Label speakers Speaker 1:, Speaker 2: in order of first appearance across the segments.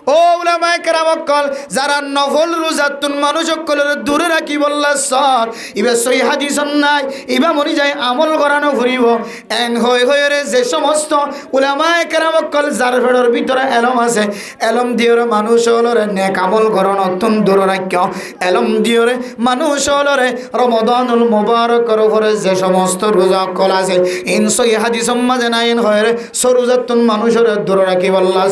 Speaker 1: ও উলামায়ে কেরাম কল যারা নফল রোজা তুন মানুষ সকলের দূরে রাখি বললা সর ইবা সহি হাদিস নাই ইবা মরি যায় আমল করানো ফুরিব এন হয়ে রে যে সমস্ত উলামায়ে কেরাম কল যার ফেডর ভিতরে এলম আছে এলম দিওরে মানুষ হলরে নেক আমল করানো অত্যন্ত দূরে রাখিও এলম দিওরে মানুষ হলরে রমাদানুল মুবারকর করে যে সমস্ত রোজা কল আছে ইন সহি হাদিস মাঝে নাইন হয়ে রে সরোজা তুন মানুষের দূরে রাখি বললা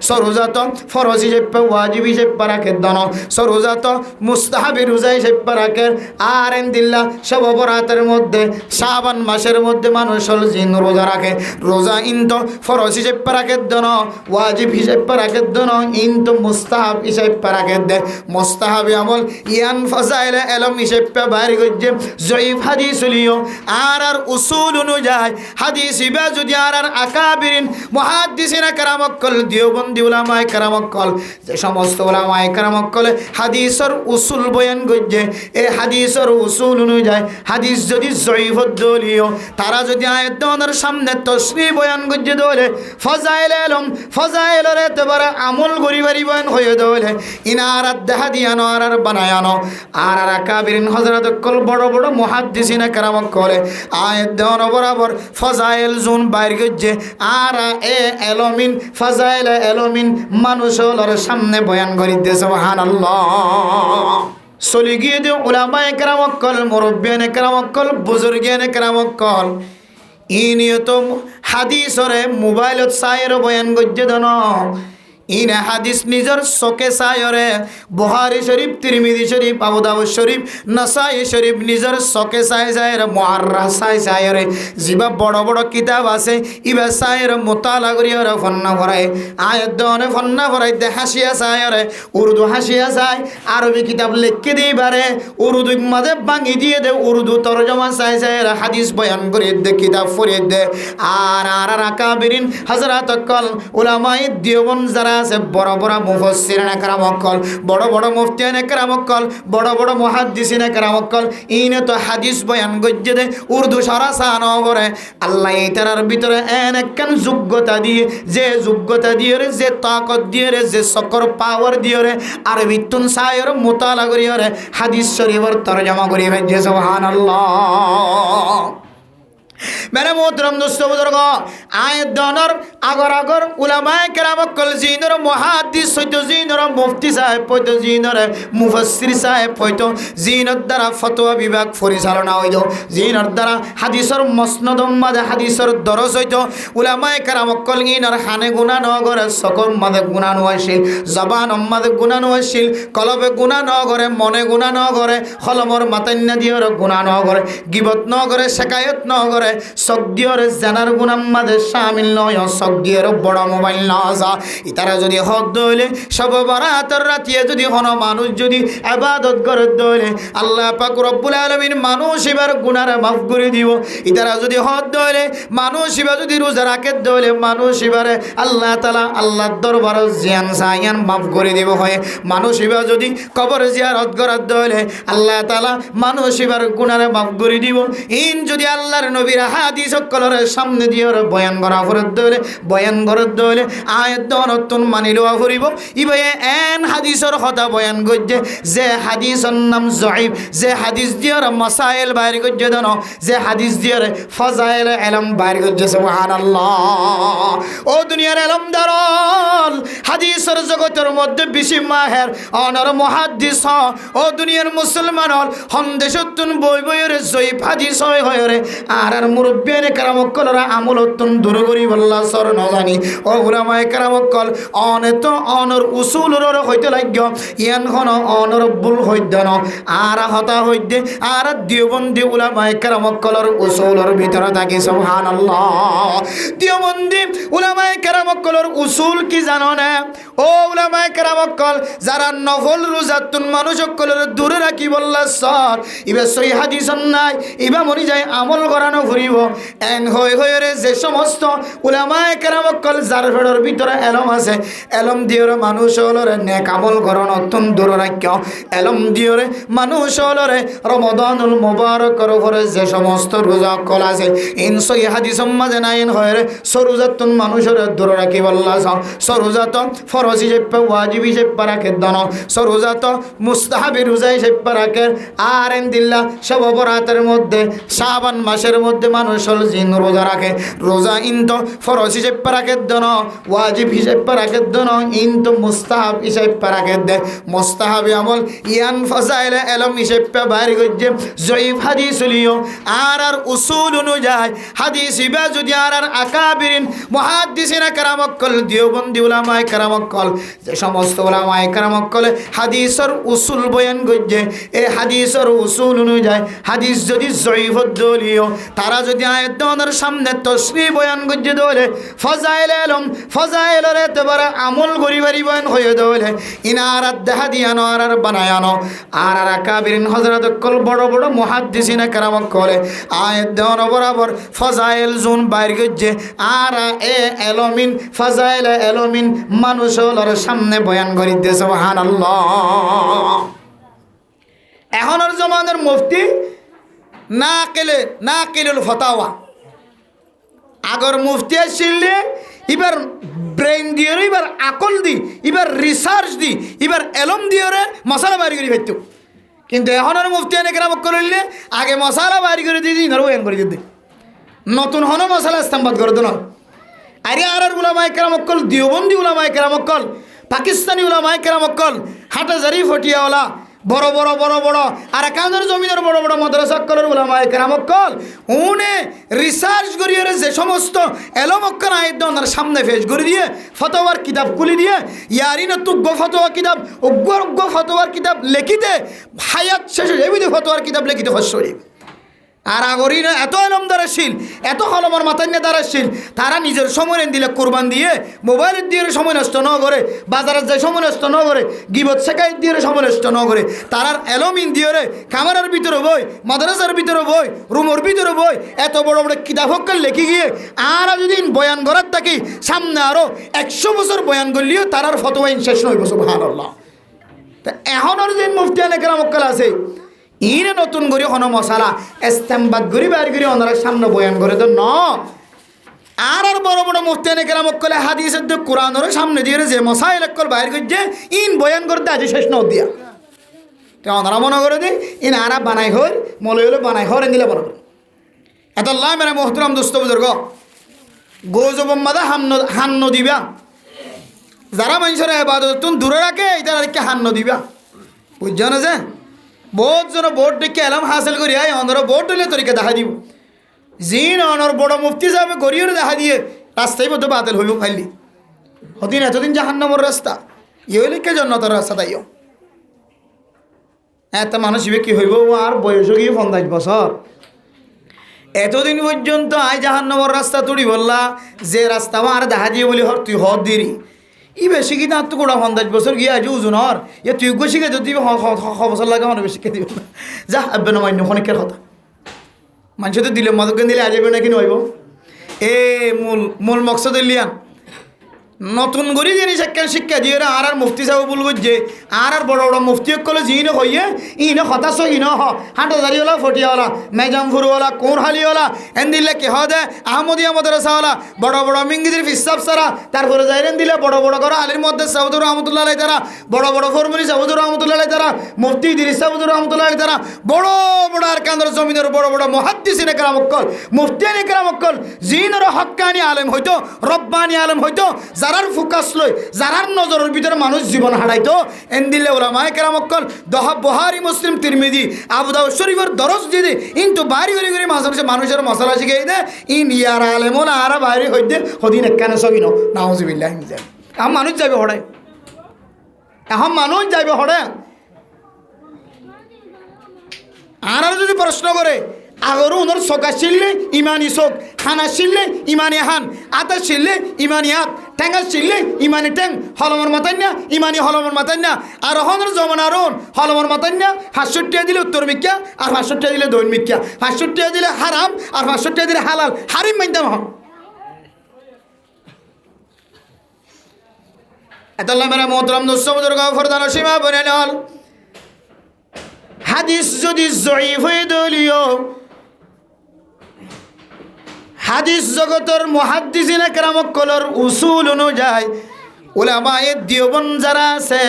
Speaker 1: সরোজা তো ফরজ হিসেবে ওয়াজিব হিসেবে রাখে দন সরোজা তো মুস্তাহাবি রোজা হিসেবে রাখে আর দিল্লা সব বরাতের মধ্যে শাবান মাসের মধ্যে মানুষ হল জিন রোজা রাখে রোজা ইন তো ফরজ হিসেবে রাখে দন ওয়াজিব হিসেবে রাখে দন ইন তো মুস্তাহাব হিসেবে রাখে দে মুস্তাহাবি আমল ইয়ান ফাজাইলে এলম হিসেবে বাইরে গজ্জে জয়ীফ হাদিস লিও আর উসুল অনুযায়ী হাদিস ইবা যদি আর আকাবিরিন মুহাদ্দিসিনা কেরামকল দেওবন্দি উলামায়ে কেরামকল যে সমস্ত উলামায়ে কেরামকল হাদিসের উসুল বয়ান গজ্জে এই হাদিসের উসুল অনুযায়ী হাদিস যদি জয়ীফ দলিও তারা যদি আয়াতের সামনে তশরিহ বয়ান গজ্জে দলে ফজাইল এলম ফজাইলের এতবারে আমল করি বাড়ি বয়ান হয়ে দলে ইনারাত দেখা দিয়ানো আর বানায়ানো আর আকাবিরিন হযরত কল বড় বড় মুহাদ্দিসিনা কেরামকল আয়াত দেওয়ার বরাবর ফজাইল জুন বাইর গজ্জে আর এ এলমিন ফজাইল এলমিন মানুষের সামনে বয়ান করিতে সুবহানাল্লাহ চলি গিয়ে দিও উলামায়ে কেরামকল মুরব্বিয়ানে কেরামকল বুজুর্গানে কেরামকল ইনিয়ত হাদিসরে মোবাইলত চাইর বয়ান গজ্জে দন ইনে হাদিস নিজের চোখে চাইরে বুখারী শরীফ তিরমিজি শরীফ আবু দাউদ শরীফ নাসাই শরীফ নিজের চোখে চাইরে মুআররাহ চাইরে জিবা বড় বড় কিতাব আছে ইবা চাইরে মুতালা করিয়া ফন্না ভরায় আয়াত দনে ফন্না ভরাই দে হাসিয়া চাইরে উর্দু হাসিয়া চাই আরবি কিতাব লিখে দিবারে উর্দু মাঝে ভাঙি দিয়ে দে উর্দু তরজমা চাইরে হাদিস বয়ান করে দে কিতাব পড়ে দে আর আকাবিরিন হযরত কল উলামায়ে দেওবন্দ যারা আছে বড় বড় মুফাসসিরিন কেরামকল বড় বড় মুফতিয়ান কেরামকল বড় বড় মুহাদ্দিসিন কেরামকল ইনে তো হাদিস বয়ান গজ্জে দে উর্দু সারা সানো করে আল্লাহ এটার ভিতরে এনেকন যোগ্যতা দিয়ে যে যোগ্যতা দিয়ে রে যে তাকত দিয়ে রে যে সকর পাওয়ার দিয়ে রে আরবি তুন সায়র মুতালা করিয়া রে হাদিস শরীফের তরজমা করিয়া ভেজে সুবহানাল্লাহ मेरे मोहतरम दोस्तों बुजुर्ग आयत दनर अगर उलमाए केरामकल जिनर मुहाद्दिस হইতো জিনর মুফতি সাহেব হইতো জিনর মুফাসসির সাহেব হইতো জিনর দ্বারা ফতোয়া বিভাগ পরিচালনা হইতো জিনর দ্বারা হাদিসের মসনদ মাঝে হাদিসের দরজ হইতো উলামায়ে কেরামকল ইনর হানে গুনাহ ন করে সকল মাঝে গুনাহ নছিল জবান মাঝে গুনাহ নছিল কলবে গুনাহ ন করে মনে গুনাহ ন করে কলমর মাতান্না দিয়র গুনাহ ন করে গিবত ন করে শিকায়ত ন করে সগদিয়র জানার গুনাহ মাঝে শামিল নয় সগদিয়র বড় মোবাইল না যা ইতারা যদি হদ হইলে সব বরাতের রাতে যদি কোন মানুষ যদি ইবাদত করে দইলে আল্লাহ পাক রব্বুল আলামিন মানুষ এবার গুনাহ মাফ করে দিব ইতারা যদি হদ হইলে মানুষ এবার যদি রোজা রাখে দইলে মানুষ এবারে আল্লাহ তাআলা আল্লাহর দরবারে জিয়ান সায়ান মাফ করে দিব হয় মানুষ এবার যদি কবর জিয়ারত করে দইলে আল্লাহ তাআলা মানুষ এবার গুনাহ মাফ করে দিব ইন যদি আল্লাহর নবীর হাদিস সকলের সামনে দিয়ে বয়ান করা ফরত দইলে বয়ান করত দইলে আয়াত দনতুন মানিলো ফুরিব ইবে এন হাদিসের কথা বয়ান গজ্জে যে হাদিসের নাম জয়ীফ যে হাদিস দিয়ার মাসাইল বাইর গজ্জে দন যে হাদিস দিয়ার ফজাইল ইলম বাইর গজ্জে সুবহানাল্লাহ ও দুনিয়ার ইলম দারল হাদিসের জগতের মধ্যে বেশি মাহের অনর মুহাদ্দিস ও দুনিয়ার মুসলমান হল হন্দেশতুন বই বইয়ের জয়ীফ হাদিস হয় রে আর মুরব্বিয়ানে কেরামকলরা আমলতুন দূর করি বল্লা সর ন জানি ও উলামায়ে কেরামকল অনেত অনর উসুলর হইতে লাগি ইয়ান হন অনরবুল হইদন আর হতা হইদে আর দেওবন্দি উলামায়ে কেরামকলর উসুলর ভিতরে থাকি সুবহানাল্লাহ দেওবন্দি উলামায়ে কেরামকলর উসুল কি জানো না ও উলামায়ে কেরামকল যারা নফল রোজাতুন মানুষ সকলের দূরে রাখি বল্লা সর ইবা সহি হাদিস নাই ইবা মরি যায় আমল করানো ফুরিব এন হই হইরে যে সমস্ত উলামায়ে কেরাম কল যার ফেডর ভিতরে এলম আছে এলম দিওরে মানুষ হলরে নেক আমল করন অত্যন্ত দূর রাখ্য এলম দিওরে মানুষ হলরে রমাদানুল মুবারকর ঘরে যে সমস্ত রোজা কল আছে ইন সহি হাদিস মাঝে নাইন হইরে সরুজাতুন মানুষের দূর রাখি বল্লা সরুজাত ফরজ হিসেবে ওয়াজিব হিসেবে রাখে দন সরুজাত মুস্তাহাবি রোজা হিসেবে রাখে আর দিল্লা সব বরাতের মধ্যে শাবান মাসের মধ্যে মানুষ হল জিন রোজা রাখে রোজা ইন্ত ফরজ হিসেবে রাখে দন ওয়াজিব হিসেবে রাখে দন ইন্ত মুস্তাহাব হিসেবে রাখে দে মুস্তাহাবি আমল ইয়ান ফাজাইলে এলম হিসেবে বাইরে গজ্জে জয়ীফ হাদিস লিও আর উসুল অনুযায়ী হাদিস ইবা যদি আর আকাবিরিন মুহাদ্দিসিনা কারামকল দেওবন্দি উলামায়ে কারামকল যে সমস্ত উলামায়ে কারামকল হাদিসের উসুল বয়ান গজ্জে এই হাদিসের উসুল অনুযায়ী হাদিস যদি জয়ীফ দলিও তারা যদি আয়াত দনের সামনে তশরিহ বয়ান গজ্জে দলে ফজাইল এলম ফজাইলের এতবার আমল গরিবারি বয়ান হয়ে দলে ইনারাত দেহা দিয়ানো আর বানায়ানো আর আকাবিরিন হযরত কল বড় বড় মুহাদ্দিসিনা কারামকল আয়াত দন বরাবর ফজাইল জুন বাইর গজ্জে আর এ এলমিন ফজাইল এলমিন মানুষের সামনে বয়ান করিতে সুবহানাল্লাহ। এখনের জমানার মুফতি নাকিলুল ফতাওয়া আগর মুফতি আসলে এবার ব্রেন দিয়ে এবার আকল দি এবার রিসার্চ দি এবার এলম দিয়ে মশালা বাড়ি করে ফেলতো কিন্তু এখনের মুফতি এনে কেরাম করলে আগে মশালা বাড়ি করে দিয়ে দিই বয়ান করে দিতে নতুন হন মশালা ইস্তেমবাদ করে দেন আরে আর উলামায়ে কেরামকল দেওবন্দি উলামায়ে কেরামকল পাকিস্তানি উলামায়ে কেরামকল হাটাজারি ফটিয়াওয়ালা বড় বড় বড় বড় আর একান্দের জমিনের বড় বড় মাদ্রাসা কলের উলামায়ে কেরামকল উনি রিসার্চ করিয়ে যে সমস্ত এলমক্কান আয়দানের সামনে ফেস করে দিয়ে ফতোয়ার কিতাব খুলি দিয়ে ইয়ারিন তুগ্গ ফতোয়া কিতাব উগ্র ফতোয়ার কিতাব লিখিতে হায়াত শেষে এবিধি ফতোয়ার কিতাব লিখিতে হস্যরি আর আগরি না এত এলমদারশীল এত হলমর মাথায় নিয়ে দাঁড়াশীল তারা নিজের সময় দিলে কোরবান দিয়ে মোবাইলের দিয়ে সময় নষ্ট ন করে বাজারের যে সময় নষ্ট ন করে গিবত শেখাই দিয়ে সময় নষ্ট ন করে তারার এলমিন দিয়ে কামারের ভিতরে বই মাদ্রাসার ভিতরে বই রুমের ভিতরে বই এত বড় বড় কিতাব হক্কাল লেখি গিয়ে আর যদি বয়ান করার থাকি সামনে আরও 100 বছর বয়ান করলেও তারার ফতোয়া শেষ নয় সুবহানাল্লাহ। তা এখনের যে মুফতি আলে কেরামক্কাল আছে ইনে নতুন করে হন মশালা ইস্তেমবাদ করি বাইর করে ওনারা সামনে বয়ান করে তো ন আর বড় বড় মুফতি আলে কেরামক্কাল হাদিসের তো কোরআনের সামনে দিয়ে যে মশাইল কল বাইর করছে ইন বয়ান করতে আজ শেষ ন দিয়া তো ওনারা মনে করে দিই ইন আরা বানাই হর মলে হলে বানাই হর দিলে বড় এত আল্লাহ মেরা মোহতরম দোস্ত বুজুর্গ গোজবম্মাদা হান্ন দিবা যারা মানুষের ইবাদত দূরে রাখে এটা হান্ন দিবা বুঝছ না যে বহুত জন ভোট দেখে এলাম হাসিল করি আয় অনর ভোট দিলে তরিকে দেখা দিব জিন অনর বড় মুফতি সাহেব গড়িয়ে দেখা দিয়ে রাস্তায় মধ্যে বাতিল হইব ফাইলি হদিন এতদিন জাহান্নামের রাস্তা ইয়ে হইলে কে জন্নতের রাস্তা তাইও এত মানুষ ইবে কি হইব আর বয়স গিয়ে 50 বছর এতদিন পর্যন্ত আয় জাহান্নামের রাস্তা তুড়ি বললা যে রাস্তা আর দেখা দিয়ে বলি হর তুই হর দিরি ই বেশি কি না তো গোড়া 50 বছর গিয়ে আজ ওজনর এ তুই গো শিখে যদি বছর লাগে মানে বেশি দিব যা আব্বে না মান্য অনেকের কথা মানুষ তো দিলে মদক দিলে আজবে নাকি নইব এ মূল মকসদ লিয়ান নতুন করে জিনিস একখান শিক্ষা দিয়ে আর মুফতি সাহেব বলব যে আর বড় বড় মুফতি কলে যিনি হইয়ে ইনে হতাশ ইন হাটাজারিওয়ালা ফটিয়াওয়ালা মেজামফুরওয়ালা কোরহালিওয়ালা এন দিলে কে দে আহমদিয়া মাদ্রাসাওয়ালা বড় বড় মিঙ্গিদের ফিসাব সারা তারপরে যাইরেন দিলে বড় বড় করে আলীর মধ্যে সাউদুর রহমতুল্লাহ আলাই তারা বড় বড় ফরমুলি সাউদুর রহমতুল্লাহ আলাই তারা মুফতি ইদ্রিস সাউদুর রহমতুল্লাহ আলাই তারা বড় বড় আর কান্দর জমিনের বড় বড় মুহাদ্দিসিনে কেরামক্কল মুফতিয়ানে কেরামক্কল জিনের হক্কানি আলেম হইতো রব্বানি আলেম হইতো যারার ফোকাস লই যারার নজরের ভিতরে মানুষ জীবন হারাইতো এন দিলে উলামায়ে কেরামক্কল বুখারী মুসলিম তিরমিজি আবু দাউদ শরীফের দরজ দিদি কিন্তু বাড়ি বাড়ি করে মানুষের মশলা শিখাই দে ইন ইয়ার আলেমন আর বাইরে হইতে হদিন একখানে সগিন নাউজুবিল্লাহ এখন মানুষ যাবে হড়াই এখন মানুষ যাবে হড়ে আর যদি প্রশ্ন করে আগর ওনার চোখ আসলে ইমানি চোখ হান আসলে ইমানি হান আত আসলে ইমানি হাত ঠ্যাঙ্গা চিল্লে ইমানি ঠ্যাং হলমর মাতাই না ইমানি হলমর মাতাই না আর হনের জমানার হলমর মাতাই না 500 দিলে উত্তর মিক্কা আর 500 দিলে দৈন মিক্কা 500 দিলে হারাম আর 500 দিলে হালাল হারিম মাইতাম হ এতাল্লাহ মেরা মোহতরম দোস্ত বুজুর্গ ফরদান সীমা বনে নল হাদিস যদি জয়ীফ হয়ে দলীয় হাদিস জগতের মুহাদ্দিসিনে কেরামকলর উসুল অনুযায়ী উলামায়ে দেওবন্দ যারা আছে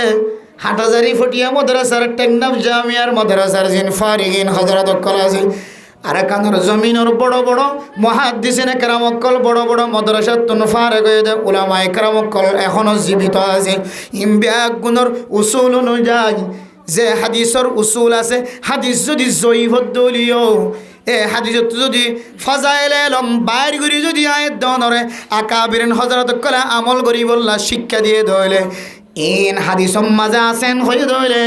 Speaker 1: হাটহাজারী ফটিয়া মাদ্রাসার টেকনাফ জামিয়ার মাদ্রাসার জিন ফারিগিন হযরত কলাজি আর কানের জমিনের বড় বড় মুহাদ্দিসিনে কেরামকল বড় বড় মাদ্রাসাত তুন ফারিগ হয়ে দে উলামায়ে কেরামকল এখনো জীবিত আছে ইমবিয়া গুণর উসুল অনুযায়ী যে হাদিসের উসুল আছে হাদিস যদি জয়ীফ দলীয় হাদিসত যদি ফাজাইলে লম বাইর করি যদি আয়াত দনরে আকাবিরিন হযরত কলা আমল করি বললা শিক্ষা দিয়ে দইলে ইন হাদিসম মাজা আছেন হয়ে দইলে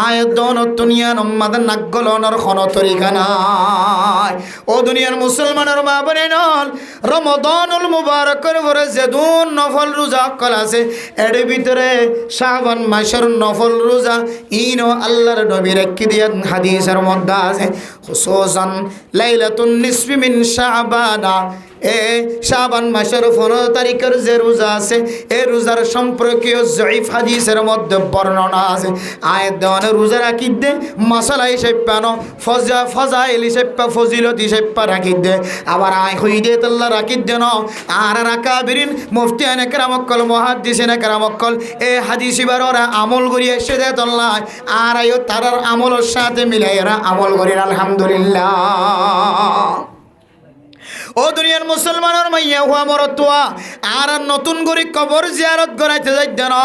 Speaker 1: আয়াত দন দুনিয়া নম্মাদ নাগলনর কোন তরিকা নাই ও দুনিয়ার মুসলমানের মা বনে নল রমাদানুল মুবারকের পরে যেদুন নফল রোজা কল আছে এর ভিতরে শাবান মাসের নফল রোজা ইনো আল্লাহর নবী রেখে দিয়েন হাদিসের মধ্যে আছে খুসুসান লাইলাতুন নিসফি মিন শাবানা শাবান মাসের 15 তারিখের যে রোজা আছে এই রোজার সম্পর্কীয় জয়ীফ হাদিসের মধ্যে বর্ণনা আছে আয়াত দেওয়ানে রোজা রাখি দে মশলা হিসেবে পানো ফজাইল হিসেবে ফজিলত হিসেবে রাখি দে আবার আয় হই দে তাল্লা রাখি দে ন আর রাকাবিরিন মুফতিয়ানে কেরামকল মুহাদ্দিসিনে কেরামকল এই হাদিস এবার ওরা আমল করি এসে দে তাল্লা আর আয়ো তারার আমলের সাথে মিলাই এরা আমল করি আলহামদুলিল্লাহ ও দুনিয়ার মুসলমানের মাইয়া হুয়া মরতুয়া আর নতুন করে কবর জিয়ারত করাইতে যাইতে না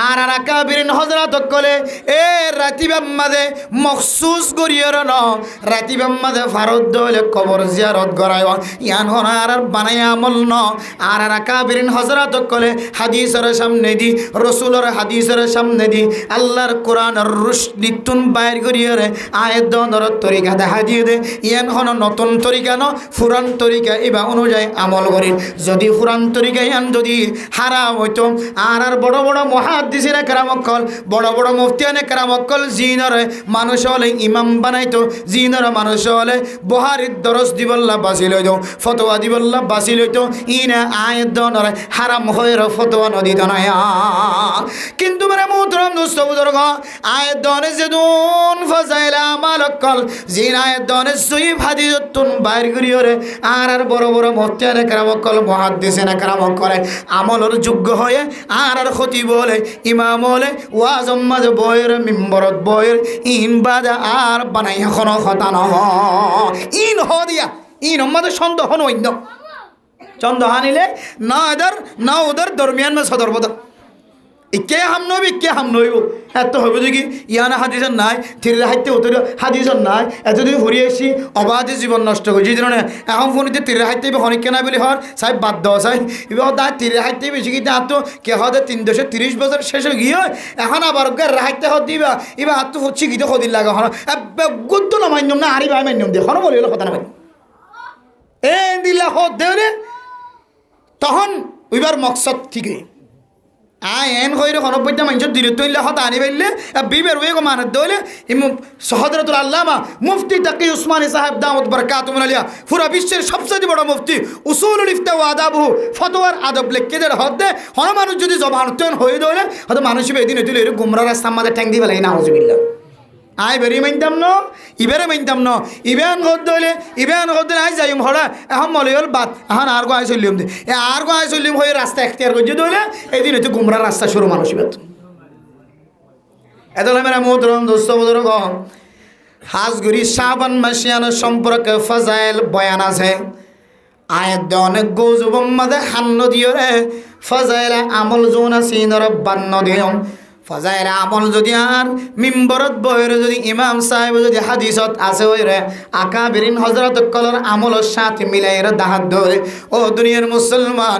Speaker 1: আর আকাবিরিন হযরত কলে এ রাতিবাম মাঝে মখসুস করিয়র ন রাতিবাম মাঝে ফারদ দলে কবর জিয়ারত করাইও ইয়ান হনার বানাই আমল ন আর আকাবিরিন হযরত কলে হাদিসের সামনে দি রাসূলের হাদিসের সামনে দি আল্লাহর কোরআনের রুশনিতুন বাইর করিয়রে আয়াত দনর তরিকা দেখা দিয়ে দে ইয়ান হন নতুন তরিকা ন পুরান তরিকা এবা অনুযায়ী আমল করি যদি পুরান তরিকায় আন যদি হারাম হইতো আর বড় বড় মুহাদ্দিসিনে কেরামকল বড় বড় মুফতিয়ানে কেরামকল জিনরে মানুষ হলে ইমাম বানাইতো জিনরে মানুষ হলে বুখারীর দরস দিবল্লা বাসি লইতো ফতোয়া দিবল্লা বাসি লইতো ইনা আয়াত দনরে হারাম হয়ে ফতোয়া নদিত না কিন্তু মানে মুহতরম দোস্ত বুজুর্গ আয়াত দনে যেদুন ফাজাইল আমালকল জিন আয়াত দনে জয়ীফ হাদিসতুন বাইর করিয়রে আর বড় বড় মুফতিয়ানে কেরামকল মুহাদ্দিসিনে কেরামকল আমলের যোগ্য হয়ে আর খতিব বলে ইমাম বলে ওয়াজ মাঝে বয়ের মিম্বরত বয়ের ইন বাদা আর বানাই এখন কথা নহ ইন হ দিয়া ইন মাঝে সন্দেহ নইন্য সন্দেহ আনিলে না এদের না ওদের দরমিয়ান মে সদর বদর কে হাম নবী কে হাম নইব এত হইব দেখি ইয়ানা হাদিসের নাই থিরে হাইতে উত্তর হাদিসের নাই এতদিন ঘুরে এসি অবাধে জীবন নষ্ট করি যে ধরনের এখন ফোনিতে তিরে হাইতে হনিকে নাই বলি হর সাহেব বাদ দেওয়া চাই এবার তাই তিরে হাইতে বেশি কিন্তু আর তো কে হতে 330 বছর শেষে গিয়ে এখন আবার হাইতে হত দিবা এবার আর তো হচ্ছে গীতে সদিন লাগা হন গুদ্ধ না মান্যম না হারি ভাই মান্যম দে হন বলি কথা না ভাই এ দিলা হত দেওরে তখন ওইবার মকসদ ঠিকই এন হইরে হনব্বইটা মানুষের দিলে তৈলে হত আনি পাইলে বিবের ওয়ে মানত দইলে হযরতুল আল্লামা মুফতি তাকি উসমানী সাহেব দামত বরকাতুহুল আলিয়া পুরা বিশ্বের সবচেয়ে বড় মুফতি উসুলুল ইফতা ওয়া আদাবহু ফতোয়ার আদব লিখকে দে হদে হন মানুষ যদি জবানতন হয়ে দইলে হয়তো মানুষ বেদিন হইলে এর গুমরা রাস্তা আমাদের ঠ্যাং দি ফেলাই নাউজুবিল্লাহ আই বেরি মাইনতাম ন ইবেরে মাইনতাম ন ইবেন গদলে আই যাইম হড়া এখন মলয়ল বাদ এখন আর গো আই চলিম দে আর গো আই চলিম হয়ে রাস্তা এখতিয়ার করছে দইলে এদিন হইতে গুমরা রাস্তা শুরু মানুষ বেত এদলে মেরা মোহতরম দোস্ত বুজুর্গ হাজগুড়ি শাবান মাসিয়ানের সম্পর্কে ফাজাইল বয়ান আছে আয়াত অনেক গৌজুবম মাঝে হান্ন দিও রে ফাজাইল আমল জোনা সিনর বান্ন দিও ফজাইরা আমল যদি আর মিম্বরত বহের যদি ইমাম সাহেব যদি হাদিসত আছে ওই রে আকাবিরিন হযরত কলর আমলের সাথে মিলাই রে দাহাত ধরে ও দুনিয়ার মুসলমান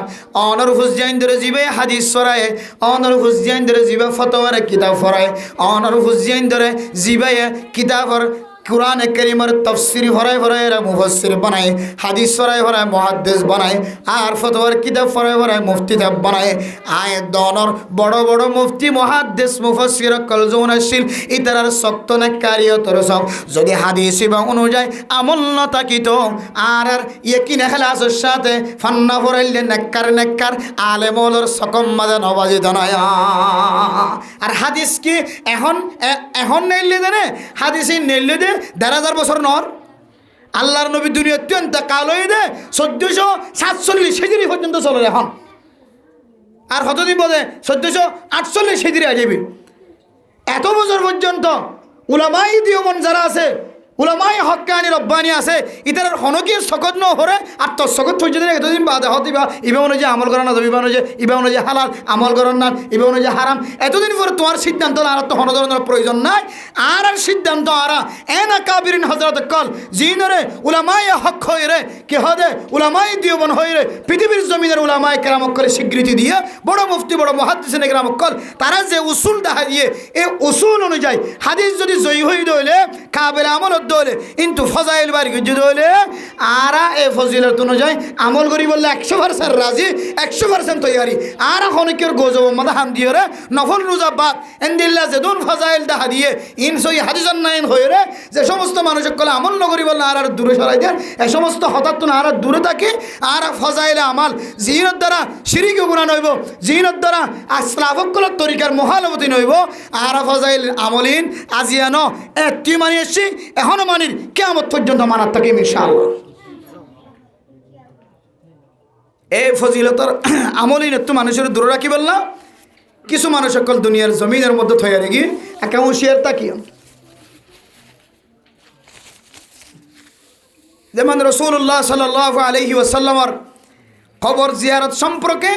Speaker 1: অনর হুজাইন ধরে জিবে হাদিস ফরায় অনর হুজাইন ধরে জিবে ফতোয়ার কিতাব ফরায় অনর হুজাইন ধরে জিবে কিতাবর কুরআনে কারীমের তাফসীর ফরায় ফরায় এরা মুফাসসির বানায়, হাদিস ফরায় ফরায় মুহাদ্দিস বানায়, আর ফতোয়ার কিতাব ফরায় ফরায় মুফতি তাব বানায়। আয়াত দনর বড় বড় মুফতি মুহাদ্দিস মুফাসসির কলজুনাশীল ইতারার শক্ত নেকারিয়তর সব যদি হাদিস এবং অনুযায়ী আমল না থাকিত আর ইয়াকিন ইখলাসের সাথে ফান্না ফরাইলে নেককার আলেমুলর সকম মাদে নবাজিত নয়। আর হাদিস কি এখন নেইলে জানে হাদিসই নেইলে দে ১,৫০০ বছর নর আল্লাহর নবী দুনিয়া অত্যন্ত কাল হয়ে দে ১৪৪৭ হিজরি পর্যন্ত চলে এখন। আর কতদিন বলে ১৪৪৮ হিজরি আসবে। এত বছর পর্যন্ত উলামাই দিওমন যারা আছে, উলামাই হক্কানি রব্বানি আছে, ইতার হনকির শকত ন হরে আর তোর শকত হয়ে যদি এতদিন বাদে হতিবা ইবা অনুযায়ী আমল করার না, ইবা অনুযায়ী হালাল আমল করার না, ইবা অনুযায়ী হারাম। এতদিন পরে তোমার সিদ্ধান্ত আর তো হন ধরনের প্রয়োজন নাই। আর সিদ্ধান্ত আরা এনা কাবিরিন হজরত কল জিনরে উলামাই হক হয়ে রে কি হদে উলামাই দিওমন হয়ে রে পৃথিবীর জমিনের উলামাই কেরামক করে স্বীকৃতি দিয়ে বড় মুফতি বড় মুহাদ্দিসিন কেরামক কল তারা যে উসুল দেখা দিয়ে এই উসুল অনুযায়ী হাদিস যদি জয়ী হয়ে দইলে কাবিল আমল দইলে কিন্তু ফজাইল বাড়ি যদি দইলে আরা এই ফজিলত অনুযায়ী আমল করি বললে 100% রাজি 100% তৈয়ারি। আর অনেকের গজব মাদা হাম দিয়ে রে নফল রোজা বাদ এন্দিল্লা যেদুন ফজাইল দেখা দিয়ে ইনসই হাদিসন নাইন হয়ে রে যে সমস্ত মানুষের কলে আমল নগরী বললে আর দূরে সরাই দেন এই সমস্ত হঠাৎ না আর দূরে থাকে। আর ফজাইলে আমাল জিনের দ্বারা শিরিক গুনাহ নইব, জিনের দ্বারা আসলাফকল তরিকার মহালবতী নইব। আর ফজাইল আমলিন আজিয়ানো একটি মানি এসছি এখনো মানির কিয়ামত পর্যন্ত মানার থাকে ইনশাআল্লাহ। এই ফজিলতর আমলিন একটু মানুষের দূরে রাখি বললাম। কিছু মানুষ সকল দুনিয়ার জমিনের মধ্যে থয়ে রেখি একা হুঁশিয়ার তাকিয়ে যেমন রাসূলুল্লাহ সাল্লাল্লাহু আলাইহি ওয়াসাল্লামের কবর জিয়ারত সম্পর্কে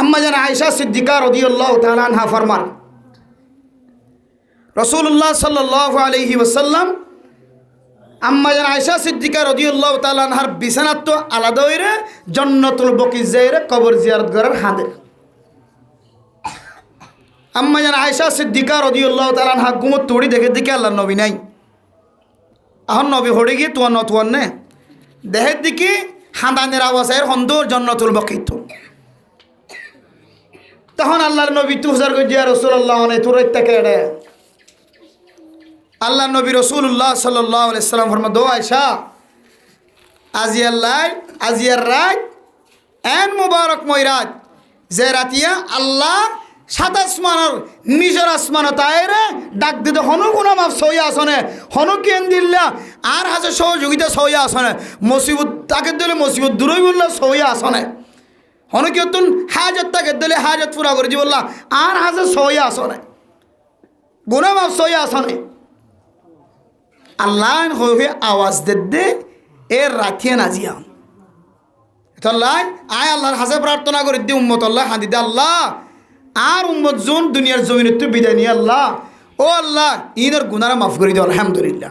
Speaker 1: আম্মা জান আয়েশা সিদ্দিকা রাদিয়াল্লাহু তাআলা আনহা ফরমান রাসূলুল্লাহ সাল্লাল্লাহু আলাইহি ওয়াসাল্লাম আম্মা জান আয়েশা সিদ্দিকা রাদিয়াল্লাহু তাআলা আনহার বিছানাত তো আলাদা হইরে জান্নাতুল বকি যাইরে কবর জিয়ারত করার হাঁদে। আম্মা জান আয়েশা সিদ্দিকা রাদিয়াল্লাহু তাআলা আনহা ঘুমত তোড়ি দেখে আল্লাহর নবী নাই। এখন নবী হড়ে গিয়ে তুয়ার নতুয়ার নে দেহের দিকে হাঁদানের আওয়াজের হন্দর জান্নাতুল বকি তো তখন আল্লাহর নবী তুজার গিয়া রাসূলুল্লাহ অনে তুরাই তাকে রে আল্লাহ নবী রাসূলুল্লাহ সাল্লাল্লাহু আলাইহি সাল্লাম ফরমা দো আয়েশা আজিয়ার রাত এন মুবারক ময়রাত যে রাতিয়া আল্লাহ সাত আসমানের নিজের আসমান তাইরে ডাক দিতে হনু গুনা মাফ সই আসনে হনু কেন দিল্লা আর হাজে সহযোগিতা সই আসনে মুসিবত তাকে দিলে মুসিবত দূরই বললা সই আসনে হনু কেতুন হাজত তাকে দিলে হাজত পুরা করে দি বললা আর হাজে সই আসনে গুনা মাফ সই আসনে আল্লাহ হয়ে আওয়াজ দে এর রাখিয়ে নাজিয়া তাল্লাই আয় আল্লাহর হাসে প্রার্থনা করে দি উম্মত আল্লাহ হাঁদি দে আল্লাহ আর উম্মত জোন দুনিয়ার জমিনে তুই বিদায় নিয়ে আল্লাহ ও আল্লাহ ইনের গুনারা মাফ করে দিও আলহামদুলিল্লাহ।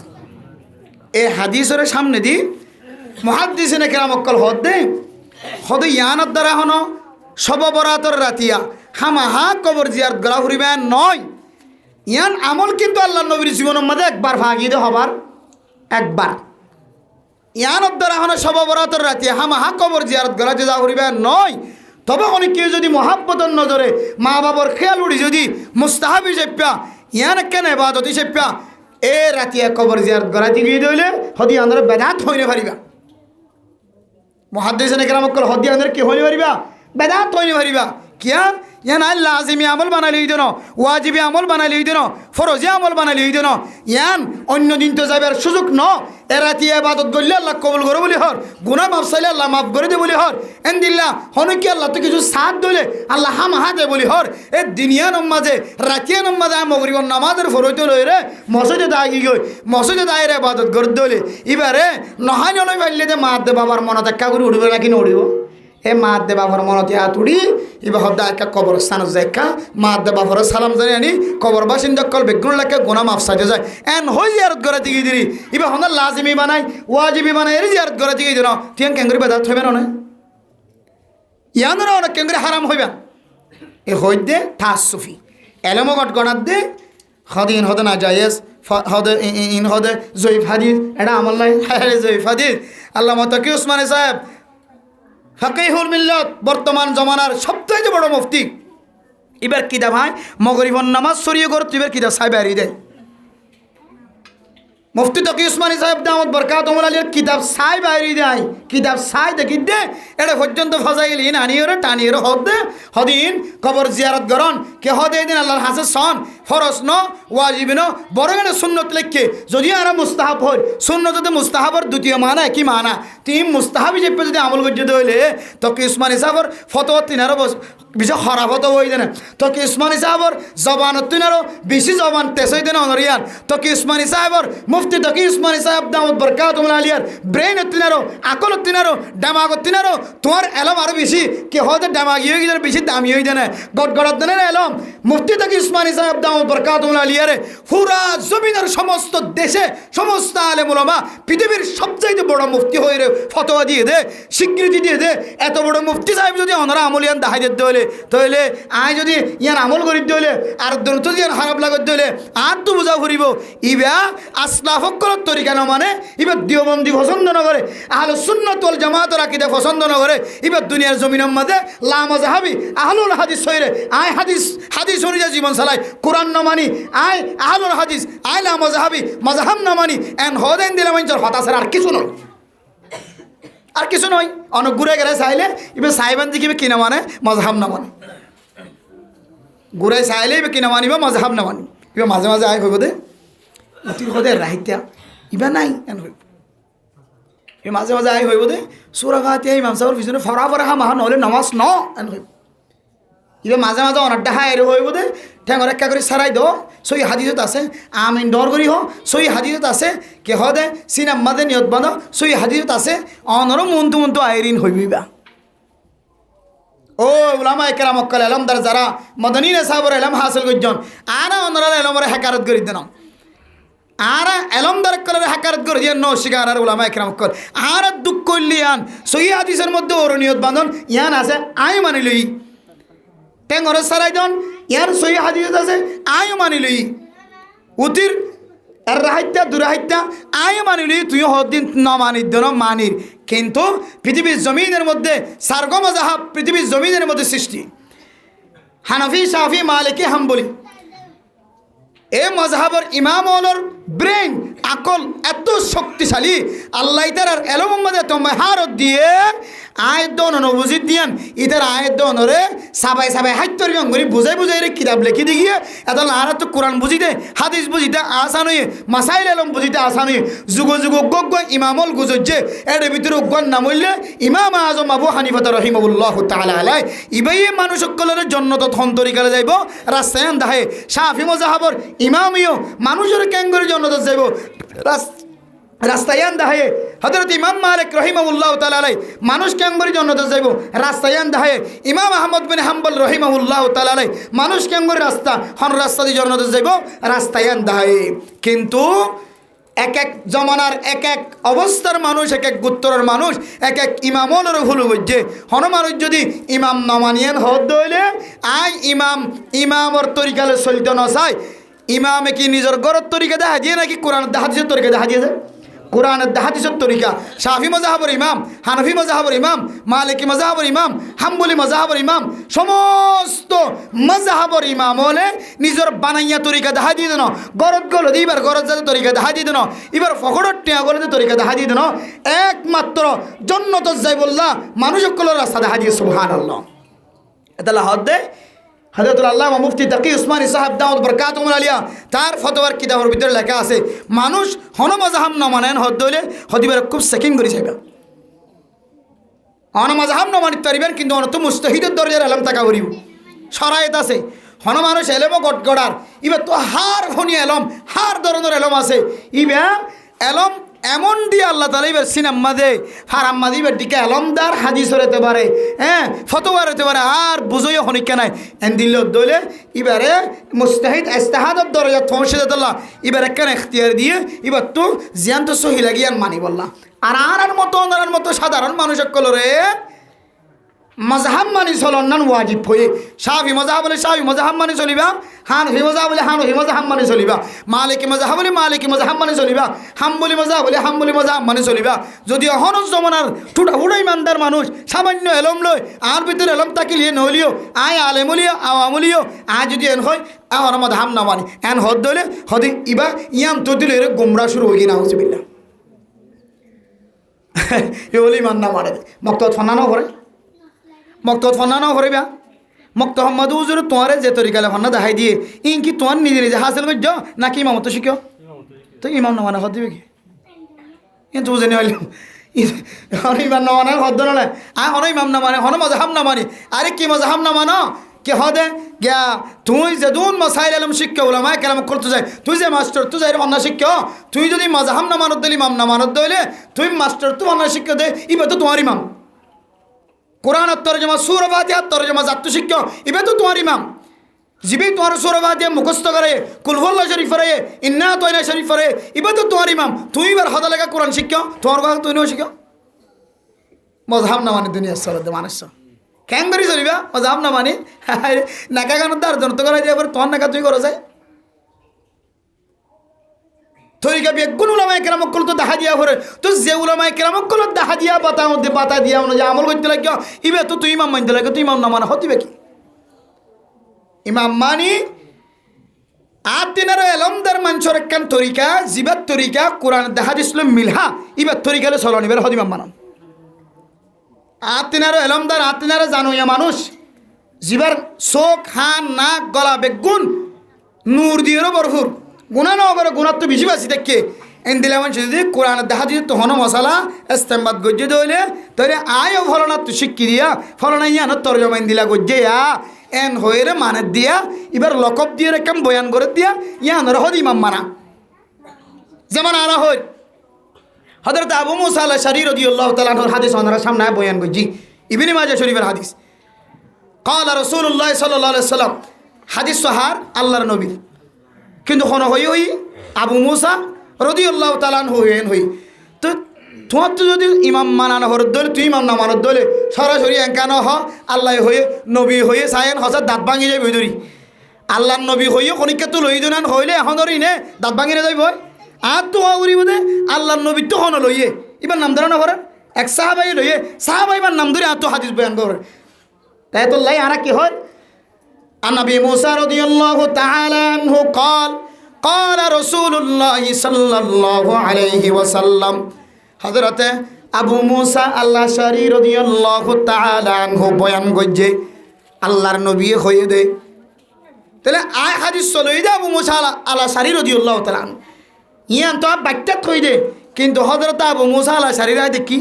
Speaker 1: এই হাদিসের সামনে দি মুহাদ্দিসিনে কেরামক্কল হদে ইয়ানের দ্বারা হন সব বরাতর রাতিয়া হামাহা কবর জিয়ারত গলা ফুরিবে নয়। ইয়ান আমল কিন্তু আল্লাহ নবীর জীবনের মধ্যে একবার ভাগিয়ে হবার একবার ইয়ানের দ্বারা হন সব বরাতর রাতিয়া হামাহা কবর জিয়ারত গলা যা ফুরিবে নয়। তবে অনেক কেউ যদি মহাব্বতর নজরে মা বাবার খেয়াল উড়ি যদি মুস্তাহাবি চেপ্যা ইয়ান কেন এবাদত চেপ্যা এ রাতিয়া কবর জিয়ারত গলাতে গিয়ে দিলে হদি আন্দার বেদাত হইনে পারিবা। মুহাদ্দিসিনে কেরামক্কল হদি আন্দার কি হইনে পারিবা বেদাত হইনে পারিবা। কিয়া ইয়ান লাজিমি আমল বানালি হইতো না, ওয়াজিবি আমল বানালি হইতো না, ফরজি আমল বানালি হইতো না। ইয়ান অন্য দিন তো যাবার সুযোগ ন এ রাতি ইবাদত করলে আল্লাহ কবুল করে বলি হর গুনাহ মাফ চাইলে আল্লাহ মাফ করে দে বলি হর এন্দিল্লা হনু কি আল্লাহ তো কিছু সাথ দিলে আল্লাহ হামাহা দে বলি হর এ দুনিয়া নমাজে রাতিয়া নমাজে মগরিব নামাজের ফরইতো লই রে মসজিদে দাগি গই মসজিদে দাইরে ইবাদত করে দলে এবারে নহানি নয় পাইলে দে মা দে বাবার মনত একা করে উড়বে নাকি নড়িব এ মা দে বাবার মনতে হাত উড়ি এবার হদ্দা একা কবরস্থান যাইকা মা দে বাবার সালাম জানি আনি কবর বাসিন্দা কল বেগুন লাগে গোনা মাফ সাইতে যায় এন হই জিয়ারত করে দিকে দিলি এবার হন্দার লাজিমি বানাই ওয়াজিবি বানাই এর জিয়ারত করে দিকে দিন তুই কেঙ্গুরি বেদাত হইবে না ইয়ানোর অনেক কেঙ্গুরি হারাম হইবে এ হই দে ঠাস সুফি এলমগট গণাত দে হদিন হদে না জায়েজ হদে ইন হদে জয়ীফ হাদিস এটা আমল নাই জয়ীফ হাদিস। আল্লামা তকি উসমানী সাহেব ফাকিহুল মিল্লাত বর্তমান জমানার সবথেকে বড় মুফতি। এবার কিতাব হয় মগরিবন নামাজ সরিয়ে করত এবার কিতাব সাহেব হারিয়ে দেয়। মুফতি তকি উসমানী সাহেব দামত বরকাতুহুল আলিয়ার কিতাব সাই বাইরে দেয়, কিতাব সাই দেখি দে এটা পর্যন্ত ফজাইল ইন আনিয়রে টানিয়রে হদে হদিন কবর জিয়ারত গরন কে হদে দিন আল্লাহর হাসে সন ফরজ ন ওয়াজিব ন বরগনে সুন্নত লেখকে যদি আর মুস্তাহাব হয় সুন্নত যদি মুস্তাহাবর দ্বিতীয় মানা কি মানা তিন মুস্তাহাবি যে যদি আমল করতে হইলে তকি উসমানী সাহেবর ফতোয়া তিনারও বেশি খারাপ হতো ওই দেন তকি উসমানী সাহেবর জবান তিনারও বেশি জবান তেসই দেন অনরিয়ান তকি উসমানী সাহেবর মুফতি তকি উসমানী সাহেব দামত বরকাতুহুল আলিয়ার ব্রেন তিনারও আকল তিনারও ডামাগ তিনারও তোমার এলম আরো বেশি কে হয়তো ডামাগি হয়ে গেলে বেশি দামি হয়ে দেন গড়গড়ার দেনের এলম মুফতি তকি উসমানী সাহেব দামত বরকাতুহুল আলিয়ার পুরা জমিনের সমস্ত দেশে সমস্ত আলেম উলামা পৃথিবীর সবচাইতে বড় মুফতি হয়ে ফতোয়া দিয়ে দে স্বীকৃতি দিয়ে দে। এত বড় মুফতি সাহেব যদি ওনারা আমলিয়ান দেখাই দিতে হলে তাহলে আয় যদি ইয়ান আমল করিতে হলে আর দ্রুত ইয়ান খারাপ লাগতে হলে আর তো বোঝা ফুরিব ইবা আসলাফকর তরিকা না মানে এবার দিওবন্দি পছন্দ না করে আহলুস সুন্নাত ওয়াল জামাতের আকীদা পছন্দ না করে এবার দুনিয়ার জমিনের মধ্যে লা মাযহাবি আহলুল হাদিস হইরে আয় হাদিস অনুযায়ী জীবন চালাই কোরআন না মানি আয় আহলুল হাদিস আয় লা মাযহাবি মাযহাব না মানি এন হদেন দিলাম হতাশার আর কিছু নয়, আর কিছু নয়। অনেক ঘুরে গেলে চাইলে এবার সাহেবান দেখিবে কিনা মানে মজহাব না মানে ঘুরে চাইলে এবার কিনা মানিব মজহাব না মানি এবার মাঝে মাঝে আয় হইব দে অতির হদে রাহিত্যা ইবা নাই এন হইব এ মাঝে মাঝে আয় হইব দে সুরাঘাতিয়া ইমাম সাহেবের পিছনে ফরা ফরা হা মাহা নহলে নামাজ ন এন হইব এবার মাঝে মাঝে অনারটা হা এর হইব দে ঠেঙর একা করে সারাই দো সই হাদিসত আছে আমিন ডর করি হ সই হাদিসত আছে কে হদে সিনাম্মাদে নিয়ত বাঁধ সই হাদিসত আছে অনরও মন্তু মন্তু আইরিন হইবিবা। ও উলামা একরাম অক্কল এলমদার যারা মদনীনে সাহাবর এলম হাসিল করছেন আরা অনরা এলমরে হেকারত করি দেন আরা এলমদার কলের হেকারত করে দিয়ে ন শিকার আর উলামা একরাম অক্কল আর দুঃখ করলি আন সই হাদিসের মধ্যে ওর নিয়ত বাঁধন ইয়ান আছে আই মানিলই টেঙরে সারাই দন ইয়ার সই হাদিস আছে আয় মানিলই উতির এর রাহিত্যা দুরাহিত্যা আয় মানিলই তুই হদিন ন মানির দন মানির কিন্তু পৃথিবীর জমিনের মধ্যে সারগো মাযহাব পৃথিবীর জমিনের মধ্যে সৃষ্টি হানাফি শাফি মালিকি হাম্বলি এ মাযহাবের ইমাম ওলর ব্রেন আকল এত শক্তিশালী আল্লাহ তার এলম মধ্যে এত মেহারত দিয়ে আয় দন বুঝি দিয়ান ইতার আয় দনরে সাবাই সাবাই হাইতর গরি বুঝাই বুঝাই রে কিতাব লিখি দি গিয়ে এত লারা তো কোরআন বুঝিতে হাদিস বুঝিতে আসান হয়ে মাসাইল এলম বুঝিতে আসান হয়ে যুগ যুগ গগ ইমামল গুজছে এর ভিতরে গণ নাম হইলে ইমাম আজম আবু হানিফা রহিমাহুল্লাহ তাআলা আলাই ইবাই মানুষ সকলের জন্নত থন তরিকালে যাইব রাস্তায়ান দাহে শাফি মাযহাবর ইমামিও মানুষের ক্যাঙ্গরি জন্নত যাইব রাস্তায়ান দাহে হযরত ইমাম মালিক রহিমাহুল্লাহ তাআলা আলাই মানুষ ক্যাঙ্গরি জন্নত যাইব রাস্তায়ান দাহে ইমাম আহমদ বিন হাম্বল রহিমাহুল্লাহ তাআলা আলাই মানুষ ক্যাঙ্গরি রাস্তা হন রাস্তা দিয়ে জন্নত যাইব রাস্তায়ান দাহে। কিন্তু এক এক জমানার এক এক অবস্থার মানুষ এক এক গোত্রের মানুষ এক এক ইমামলের ভুল বুঝছে হন মানুষ যদি ইমাম নমানিয়ান হদ হইলে আয় ইমামর তরিকালে চলতে নচায় ইমামে কি নিজের গড়ের তরিকা দেখা দিয়ে নাকি কোরআন হাদিসের তরিকা দেখা দিয়েছে কোরআনের হাদিসের তরিকা শাফি মাযহাবের ইমাম হানফি মাযহাবের ইমাম মালিকি মাযহাবের ইমাম হাম্বলি মাযহাবের ইমাম সমস্ত মাযহাবের ইমাম হলে নিজের বানাইয়া তরিকা দেখা দিয়ে দেন গরত গল এবার গরত যাতে তরিকা দেখা দিয়ে দেন এবার ফকড়ের টিয়া গলে তরিকা দেখা দিয়ে দেন একমাত্র জন্নত যাই বললা মানুষ সকলের রাস্তা দেখা দিয়ে সুবহানাল্লাহ এটা হদ দে হযরতুল আল্লামা মুফতি তাকি উসমানী সাহেব দাউদ বরকাতুহুল আলিয়া তার ফতোয়ার কিতাবের ভিতরে লেখা আছে মানুষ হন মাযহাব না মানেন হদ হইলে হদিবার খুব সেকিং করে যাইবা হন মাযহাব না মানিতে পারিবেন কিন্তু অনত মুস্তাহিদের দরজার এলম তাকা করিব শরায়েত আছে হন মানুষ এলমও গড়গড়ার ইবা তো হার ফনি এলম হার ধরনের এলম আছে ইবা এলম এমন দিয়ে আল্লাহ তাআলা এবার সিনাম্মা দে ফারাম্মা দিবার দিকে এলমদার হাদিস হতে পারে হ্যাঁ ফতোয়া হতে পারে আর বুঝইও হনিকা নাই এন দিল দইলে এবারে মুস্তাহিদ ইস্তিহাদত দরজা পৌঁছেদল্লাহ এবার একখান ইখতিয়ার দিয়ে এবার তো জিয়ান তো সহি লাগিয়ান মানি বললা আর মতো সাধারণ মানুষ সকলরে মজহাব মানি চলন নান ওয়াজিব হয়ে শাফি মজহাব বলে শাফি মজহাব মানি চলিবা হানফি মজহাব বলে হানফি মজহাব মানি চলিবা মালিকি মজহাব বলে মালিকি মজহাব মানি চলিবা হাম্বলি মজহাব বলে হাম্বলি মজহাব মানি চলিবা যদি অহনজ জমানার ঠুটা হুড়া ইমানদার মানুষ সামান্য এলম লয় আর ভিতরে এলম তাকিলিয়ে নহলিও আয় আলেমলিও আওয়ামলিও আয় যদি এন হয় আমার মজহাব না মানি এন হদ দলে হদি ইবা ইয়াম তো দিলে গুমরা শুরু হয়ে না হচ্ছে এ বলে ইমান না মানে মক্তত ফনানো করে মক্তত ফনানো করিবা মক্ত হম্মদ হুজুর তোমারে যে তরিকালে ফন্না দেখাই দিয়ে ইন কি তোমার নিজে নিজে হাসিল করছ নাকি ইমামত শিখো তো ইমাম না মানে হদ দিবে কি কিন্তু বুঝে নি হইলাম ইমান না মানে হদ নয় আয় হন ইমাম না মানে হন মজাহাব না মানি আরে কি মজাহাব না মানো কে হদে গিয়া তুই যে দুন মসাইল আলম শিক্ষা ওলামায় কেরাম করতে যাই তুই যে মাস্টার তুই যাই অন্য শিক্ষা তুই যদি মজাহাব না মানত দিলি ইমাম না মানত দইলে তুই মাস্টার তুই অন্য শিক্ষা দে ইবে তো তোমার ইমাম কোরআনের তরজমা সূরা ফাতিহার তরজমা জাত্তু শিক্ষা ইবে তো তোমার ইমাম জিবি তোমার সূরা ফাতিহা মুখস্থ করে কুল হুয়াল্লাহু শরীফ পড়ে ইন্না আতাইনা শরীফ পড়ে ইবে তো তোমার ইমাম তুই এবার হদা লাগা কোরআন শিক্ষা তোমার কথা তুই নও শিক্ষা মজহাব না মানে দুনিয়া চলতে মানুষ কেন করি চলিবা মজহাব না মানে নাকা গান তার জন্য তো করা যায় এবার তোমার নাকা তুই করা যায় তরিকা বেগুন উলামায়ে কেরামক কল তো দেখা দিয়া করে তো যে উলামায়ে কেরামক কল দেখা দিয়া পাতা মধ্যে পাতা দিয়া মনে যে আমল করতে লাগে ইবে তো তুই ইমাম মানতে লাগে তুই ইমাম না মানে হতিবে কি ইমাম মানি আতিনার এলমদার মানুষের একখান তরিকা জিবার তরিকা কোরআন দেখা দিছিল মিলহা ইবার তরিকালে চলন এবার হদ ইমাম মানাম আতিনার এলমদার আতিনারে জানুয়া মানুষ জিবার চোখ হান নাক গলা বেগুন নূর দিয়েরও ভরপুর গুণা না করে গুণার তো বেশি বাঁচি দেখে এন দিলে মানুষ যদি কোরআন দেখা দিয়ে তখন মশালা ইস্তেমবাদ গজ্জে দইলে তাহলে আয়ও ফলনা তো শিক্ষি দিয়া ফলনা ইয়ানোর তরজমাইন দিলা গজ্জে এন হয়ে মানে দিয়া এবার লকব দিয়ে কেম বয়ান করে দিয়া ইয়ানোর হদ ইমাম মানা যেমন আনা হয় হযরত আবু মুসা আল-আশআরী রাদিয়াল্লাহু তাআলা আনহুর হাদিস ওনারা সামনে বয়ান গজ্জি ইবনে মাজাহ শরীফের হাদিস قال رسول الله صلى الله عليه وسلم হাদিস সহার আল্লাহর নবী কিন্তু হন হই হই আবু মুসা রাদিয়াল্লাহু তাআলা আনহু হই তো তোমার তো যদি ইমাম মানানো হর দলে তুই ইমাম না মানত দলে সরাসরি একানো হ আল্লাহ হয়ে নবী হয়ে সায়েন হসার দাঁত ভাঙি যাবে ধরি আল্লাহর নবী হইও কনিকা তো লই দেন হইলে এখন ধরি নে দাঁত ভাঙি না যাইব আর তো উড়ি বোধে আল্লাহর নবী তো হন লইয়ে এবার নাম ধরে না করেন এক সাহাবাই লইয়ে সাহাবাই এবার নাম ধরে আর তো হাদিস বয়ান করেন তাই তো লাই আর কি হয় عن أبي موسى رضي الله تعالى عنه قال رسول الله صلى الله عليه وسلم حضرت আবু মুসা আল-আশআরী রাদিয়াল্লাহু তাআলা আনহু বয়ান করছে আল্লাহর নবী হয়ে দে তাহলে আয় হাদিস চলই দে আবু মুসা আল-আশআরী রাদিয়াল্লাহু তাআলা ইয়ান তো বাক্যত হই দে কিন্তু হযরত আবু মুসা আল-আশআরী রায় দেখি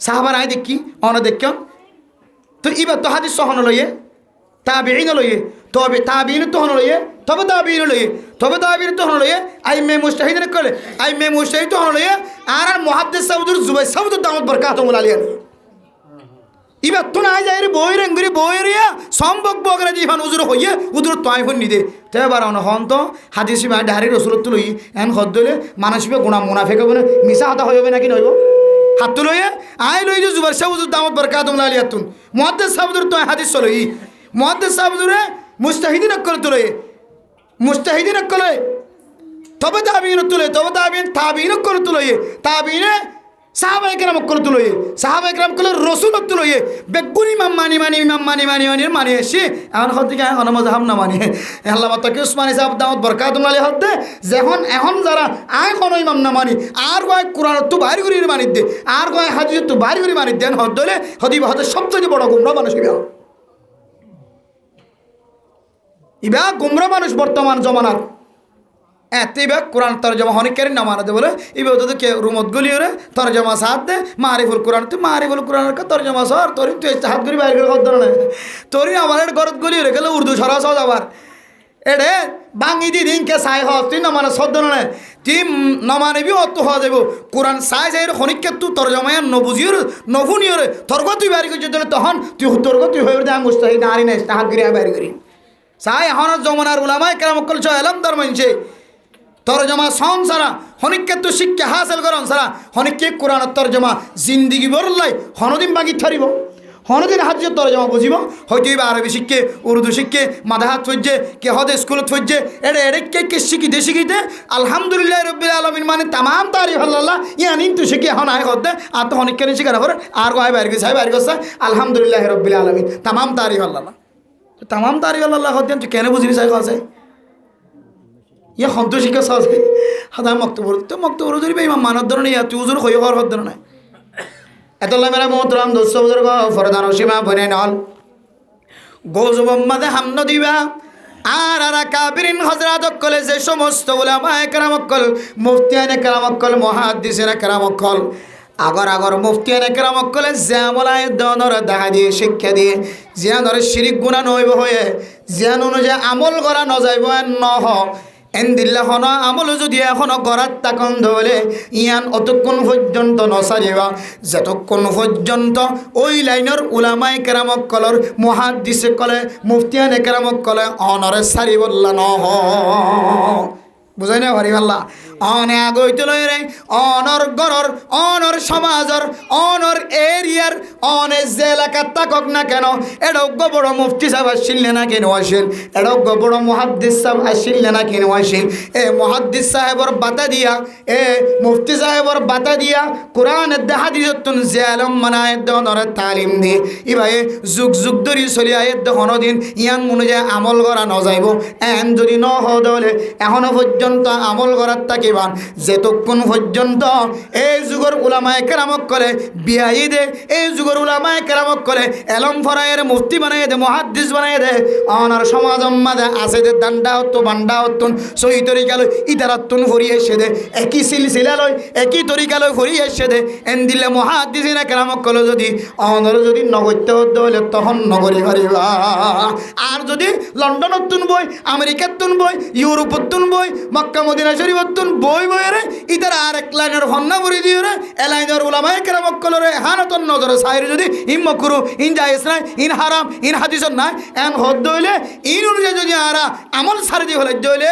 Speaker 1: সাহাবার আয় দেখি অন দেখ তো ইবা তো হাদিস সহন লইয়ে তাবিঈন লইয়ে তবে তাবিঈন তো হন লইয়ে তবে তাবিঈন লইয়ে তবে তাবিঈন তো হন লইয়ে আইমে মুজতাহিদিন কলে আইমে মুজতাহিদ তো হন লইয়ে আর মুহাদ্দিস সাউদুর জুবাই সাউদুর দামত বরকাতুল আলিয়া ইবা তো না যায় রে বই রঙ্গরি বই রিয়া সম্ভব বগরা জীবন উজুর হইয়ে উজুর তাই হন নিদে তে বারানো হন তো হাদিসি মা ডারি রাসূলত লই এন হদ্দলে মানসিবে গুনাহ মুনাফিক হবে না মিছা কথা হইবে নাকি নইব হাত লইয়ে আই লই জুবাই সাউদুর দামত বরকাতুল আলিয়াতুন মুহাদ্দিস সাউদুর তো হাদিস লই মুহাদ্দিস সাহাবুরে মুজতাহিদিন কল তুলে মুজতাহিদিন কল তবে তাবিঈন তুলে তবে তাবিঈন কল তুলে তাবিঈনে সাহাবায়ে কেরাম কল তুলে সাহাবায়ে কেরাম কল রাসূল তুলে বেগুনি ইমাম মানি মানে এসে এখন হদিকে এখন মজহাব না মানি আল্লাহ তাকে উসমানী সাহেব দাওয়াত বরকাতুল আলাইহি হদ্দে যখন এখন যারা আয় কোন ইমাম না মানি আর কয় কোরআন তো বাইরে করে মানি দে আর কয় হাদিস তো বাইরে করে মানি দেন হদ্দলে হদিবা হদ সবচেয়ে বড় গুমরা মানুষ ইবা গুমরা মানুষ বর্তমান জমানার এত ইবা কোরআন তরজমা অনেকের না মানাতে বলে ইবা তো কে রুমত গলিয়ে তরজমা সাথ দে মারিফুল কোরআন তুই মারিফুল কোরআনের তরজমা সর তোর তুই হাত করি বাইরে করে কর না তোরই আমার গরত গলিয়ে গেলে উর্দু সরা সহজ আবার এডে বাঙি দি দিনকে সাই হস তুই নমানে সদ্য নয় তুই নমানেবি অত হওয়া যাব কোরআন সাই যাই খনিককে তুই তরজমায় নবুঝিও নভুনিও রে তর্ক তুই বাইরে করছিস তখন তুই তর্ক তুই হয়ে দেয় মুস্তাহি নারী নাই হাত করি বাইরে করি সাই এখন জমানার উলামায়ে কেরাম কল এলমদার মানছে তরজমা সন সারা হনিককে তো শিক্ষা হাসিল করন সারা হনিককে কোরআন তরজমা জিন্দিগি বরলাই হনদিন বাগি থরিব হনদিন হাজির তরে জমা বুঝিব হয়তো বা আরবি শিখে উর্দু শিখে মাদাহাত ফজ্জে কে হদে স্কুলত ফজ্জে এটা কে শিখিতে শিখিতে আলহামদুলিল্লাহ রব্বিল আলামিন মানে তামাম তারিফ আল্লাহ ইয়ানি তো শিখে এখন আয় হতে আর তো অনেক কেন শিখার পরে আর গায়ে বাইরে গেছে বাইরে গেছে আলহামদুলিল্লাহ রব্বিল আলামিন তামাম তারিফ আল্লাহ তামাম তারিফ আল্লাহ হতে তুই কেন বুঝিনি চাই আছে ইয়ে হন্ত শিখে আছে হাদা মক্তবর যদি ইমাম মানব ধরনের ইয়া তুই উজুর হয়ে হওয়ার হদ্দ নাই এতলা মেরা মোহতরাম দোস্ত বুজুর্গ ফরদান সীমা বনে নল গোজবম্মাদে হামদ দিবা আর কাবিরিন হযরত কলে যে সমস্ত উলামায়ে কেরাম কল মুফতিয়ানে কেরাম কল মুহাদ্দিসিনে কেরাম কল আগর মুফতিয়ানে কেরাম কলে জামলায় দনর দেখা দিয়ে শিক্ষা দিয়ে জিয়ানর শিরিক গুনাহ নইব হয়ে জিয়ান অনুযায়ী আমল করা ন যাইব নহ এন্দিল্লা হন আমল যদি এখনো গড়াত তাকন ধরে ইয়ান অতক্ষণ পর্যন্ত নসারিবা যতক্ষণ পর্যন্ত ওই লাইনের উলামায়ে কেরামক কলর মুহাদ্দিসে কলে মুফতিয়ানে কেরামক কলে অনরে সারি বললা নহ বুঝাই না ভারি ভাল্লা অনে আগইতে লই রে অনর গরর অনর সমাজর অনর এরিয়ার অনে যে এলাকার তাকক না কেন এডজ্ঞ বড় মুফতি সাহেব আসিল না কেন আসিল এডজ্ঞ বড় মুহাদ্দিস সাহেব আসিল না কেন আসিল এ মুহাদ্দিস সাহেবর বাতা দিয়া এ মুফতি সাহেবর বাতা দিয়া কোরআনের হাদিসতুন জালম মানায় দনরে তালিম দি ইবাই যুগ যুগ ধরি চলি আয় হনদিন ইয়ান অনুযায়ী আমল করা ন যাইব এন যদি ন হদলে এখনো পর্যন্ত আমল করার তাকে যেতক্ষণ পর্যন্ত এই যুগের উলামায়ে কেরামক করে বিয়াই দে এই যুগের উলামায়ে কেরামক করে এলম ফরায়ের মুফতি বানাই দে মুহাদ্দিস বানাই দে অনার সমাজ মাঝে আছে দে দান্ডা হতো বান্ডা হতুন সহি তরিকা লই ইদারাতুন ফরিয়ে এসে দে একই সিলসিলা লই একই তরিকা লই ফরিয়ে এসে দে এন দিলে মুহাদ্দিসিনা কেরামক কলে যদি অনর যদি নগরতে হতে হলে তখন নগরী পারিবা আর যদি লন্ডনত তুন বই আমেরিকাত তুন বই ইউরোপত তুন বই মক্কা মদিনা শরীফত তুন বই বইরে ইতার আর এক লাইনের হন্না বরি দিয়ে রে এ লাইনের উলামায়ে কেরামক কলরে হানাতন নজরে সাইরে যদি ইন মকরু ইন জায়েজ নাই ইন হারাম ইন হাদিস নাই এন হদ হইলে ইন অনুযায়ী যদি আরা আমল সারি দিয়ে হলে দইলে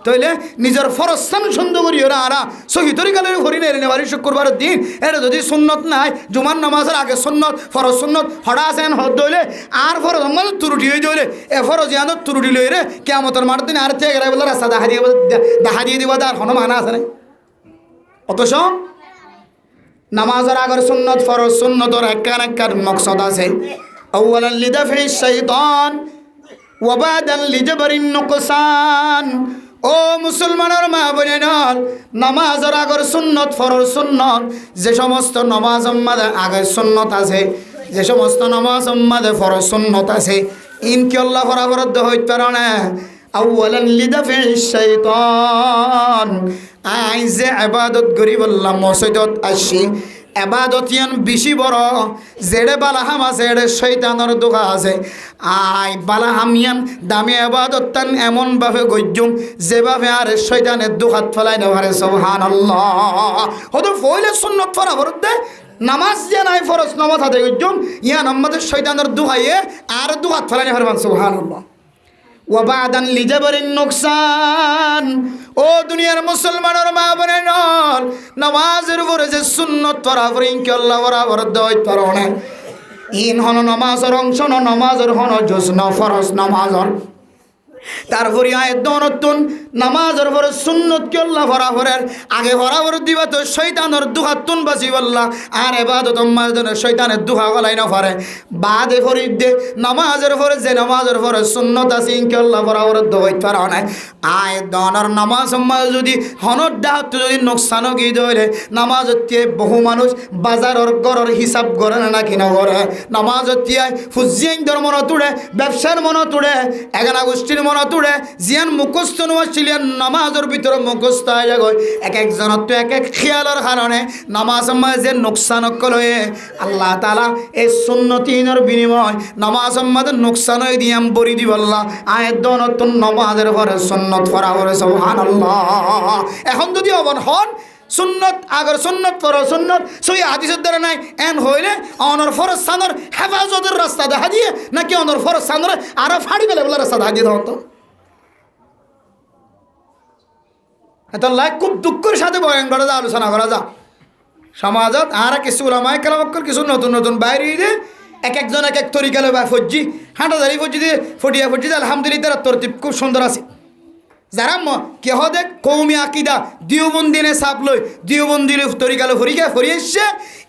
Speaker 1: তইলে নিজের ফরজ সান সুন্দর করি ওরা আরা সহি তরিকালে হরি নেই নেবারি শুক্রবারের দিন এটা যদি সুন্নত নাই জুমার নামাজের আগে সুন্নত ফরজ সুন্নত হড়া আছে এন হদ হইলে আর ফরজ আমল তুরুটি হয়ে দইলে এ ফরজ ইয়ান তুরুটি লইরে কিয়ামতের মাঠ দিন আর থেকে গেলে বলে রাস্তা দেখা দিয়ে দিব আর কোনো মানা আছে না অথচ নামাজের আগের সুন্নত ফরজ সুন্নতর একখান মকসদ আছে আউয়ালান লিদাফি শাইতান ওয়া বাদান লিজবরিন নুকসান ও মুসলমানের মা বোনেরা নামাজের আগের সুন্নত ফরজ সুন্নত যে সমস্ত নামাজ মাঝে আগের সুন্নত আছে যে সমস্ত নামাজ মাঝে ফরজ সুন্নত আছে ইনকি আল্লাহ বরাবর হইতে পারে না আউয়ালান লিদাফি শাইতান আই যে ইবাদত করি বললাম মসজিদত আসি ইবাদত ইয়ান বেশি বড় জেড়ে বালাহাম আছে এড়ে শয়তানের দোকা আছে আই বালাহাম ইয়ান দামি ইবাদত তান এমন ভাবে গজ্জুম যেভাবে আর শয়তানের দোকাত ফেলাই না পারে সুবহানাল্লাহ হয়তো ফইলে সুন্নত পড়া বরদে নামাজ যে নাই ফরজ নামাজ হাতে গজ্জুম ইয়ান আমাদের শয়তানের দোহাইয়ে আর দোকাত ফেলাই না পারে সুবহানাল্লাহ ওয়াবাদান লিজাবরিন নুকসান ও দুনিয়ার মুসলমানের মা বোনের নামাজের উপরে যে সুন্নত পড়া ইনকে আল্লাহ বরাবর দইত পারনে ইন হন নামাজের অংশ ন নামাজের হন জুজ ন ফরজ নামাজর তারপরে আয়াত নতুন নামাজের পরে সুন্নত কি আল্লাহ বরাবরের আগে বরাবর দিবা তো শয়তানের দুহাতুন বাসি বললা আর ইবাদত মাঝে শয়তানের দুহা গলাই না পারে বাদে ফরিদে নামাজের পরে যে নামাজের পরে সুন্নত আছে ইনকে আল্লাহ বরাবর দইত পারে না আয়াত দনার নামাজ মাঝে যদি হনর দাহাত যদি নোকসান গিয়ে দইলে নামাজতে বহু মানুষ বাজারের গরর হিসাব করে না কিনা করে নামাজতে ফুজিয়ান ধর্ম মন তুড়ে ব্যবসার মন তুড়ে এগানা গোষ্ঠীর মন তুড়ে জিয়ান মুখস্থ নছিলেন নামাজের ভিতরে মুখস্থ হয়ে যায় এক একজনের তো এক এক খেয়ালের কারণে নামাজ মাঝে নোকসান করে আল্লাহ তাআলা এই সুন্নতিনের বিনিময় নামাজ মাঝে নোকসান হয়ে দিয়াম বরি দিব আল্লাহ আয়াত নতুন নামাজের পরে সুন্নত পড়া করে সুবহানাল্লাহ এখন যদি অবন হন সুন্নত আগর সুন্নত ফরজ সুন্নত সই হাদিসের দ্বারা নাই এন হইলে অনর ফরজ সানর হেফাজতের রাস্তা দেখা দিয়ে নাকি অনর ফরজ সানর আরো ফাড়ি বেলে বলে রাস্তা দেখা দিয়ে ধরতো এত লাইক খুব দুঃখের সাথে বয়ান করা যা আলোচনা করা যা সমাজত আর কিছু উলামায়ে কেরাম কিছু নতুন নতুন বাইরে দিয়ে এক একজন এক এক তরিকা লয় বা ফজ্জি হাঁটাদারি ফজ্জি দিয়ে ফটিয়া ফজ্জি দিয়ে আলহামদুলিল্লাহ তারা তরতিব খুব সুন্দর আছে যারা কেহ দেখ কৌমি আকিদা দিওবন্দিনে সাপ লই দিওবন্দিলে তরিকালো ফরিয়ে এসছে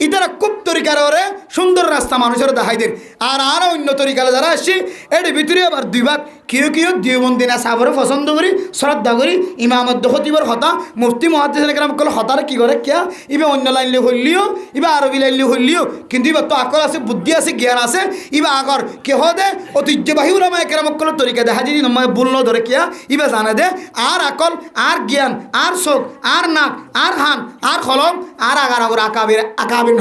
Speaker 1: ইতারা খুব তরিকার ওরে সুন্দর রাস্তা মানুষের দেখাইদের আর অন্য তরিকালে যারা আসছে এর ভিতরে আবার দুই ভাগ কেউ দিওবন্দিনা সাপরে পছন্দ করি শ্রদ্ধা করি ইমামত দখতিবর হতা মুফতি মহাদ্দিস গ্রাম কল হতার কি করে কেয়া ইবে অন্য লাইনলে হইলিও ইবা আরবি লাইনলে হইলিও কিন্তু এবার তো আকল আছে বুদ্ধি আছে জ্ঞান আছে ইবা আগর কেহ দে ঐতিহ্যবাহী ওলামায়ে কেরাম কল তরিকা দেখা যদি নয় বলল ধরে কেয়া ইবা জানে দে আর আকল আর জ্ঞান আর চোখ আর নাক আর হান আর কলম আর আগার আগর আকাবির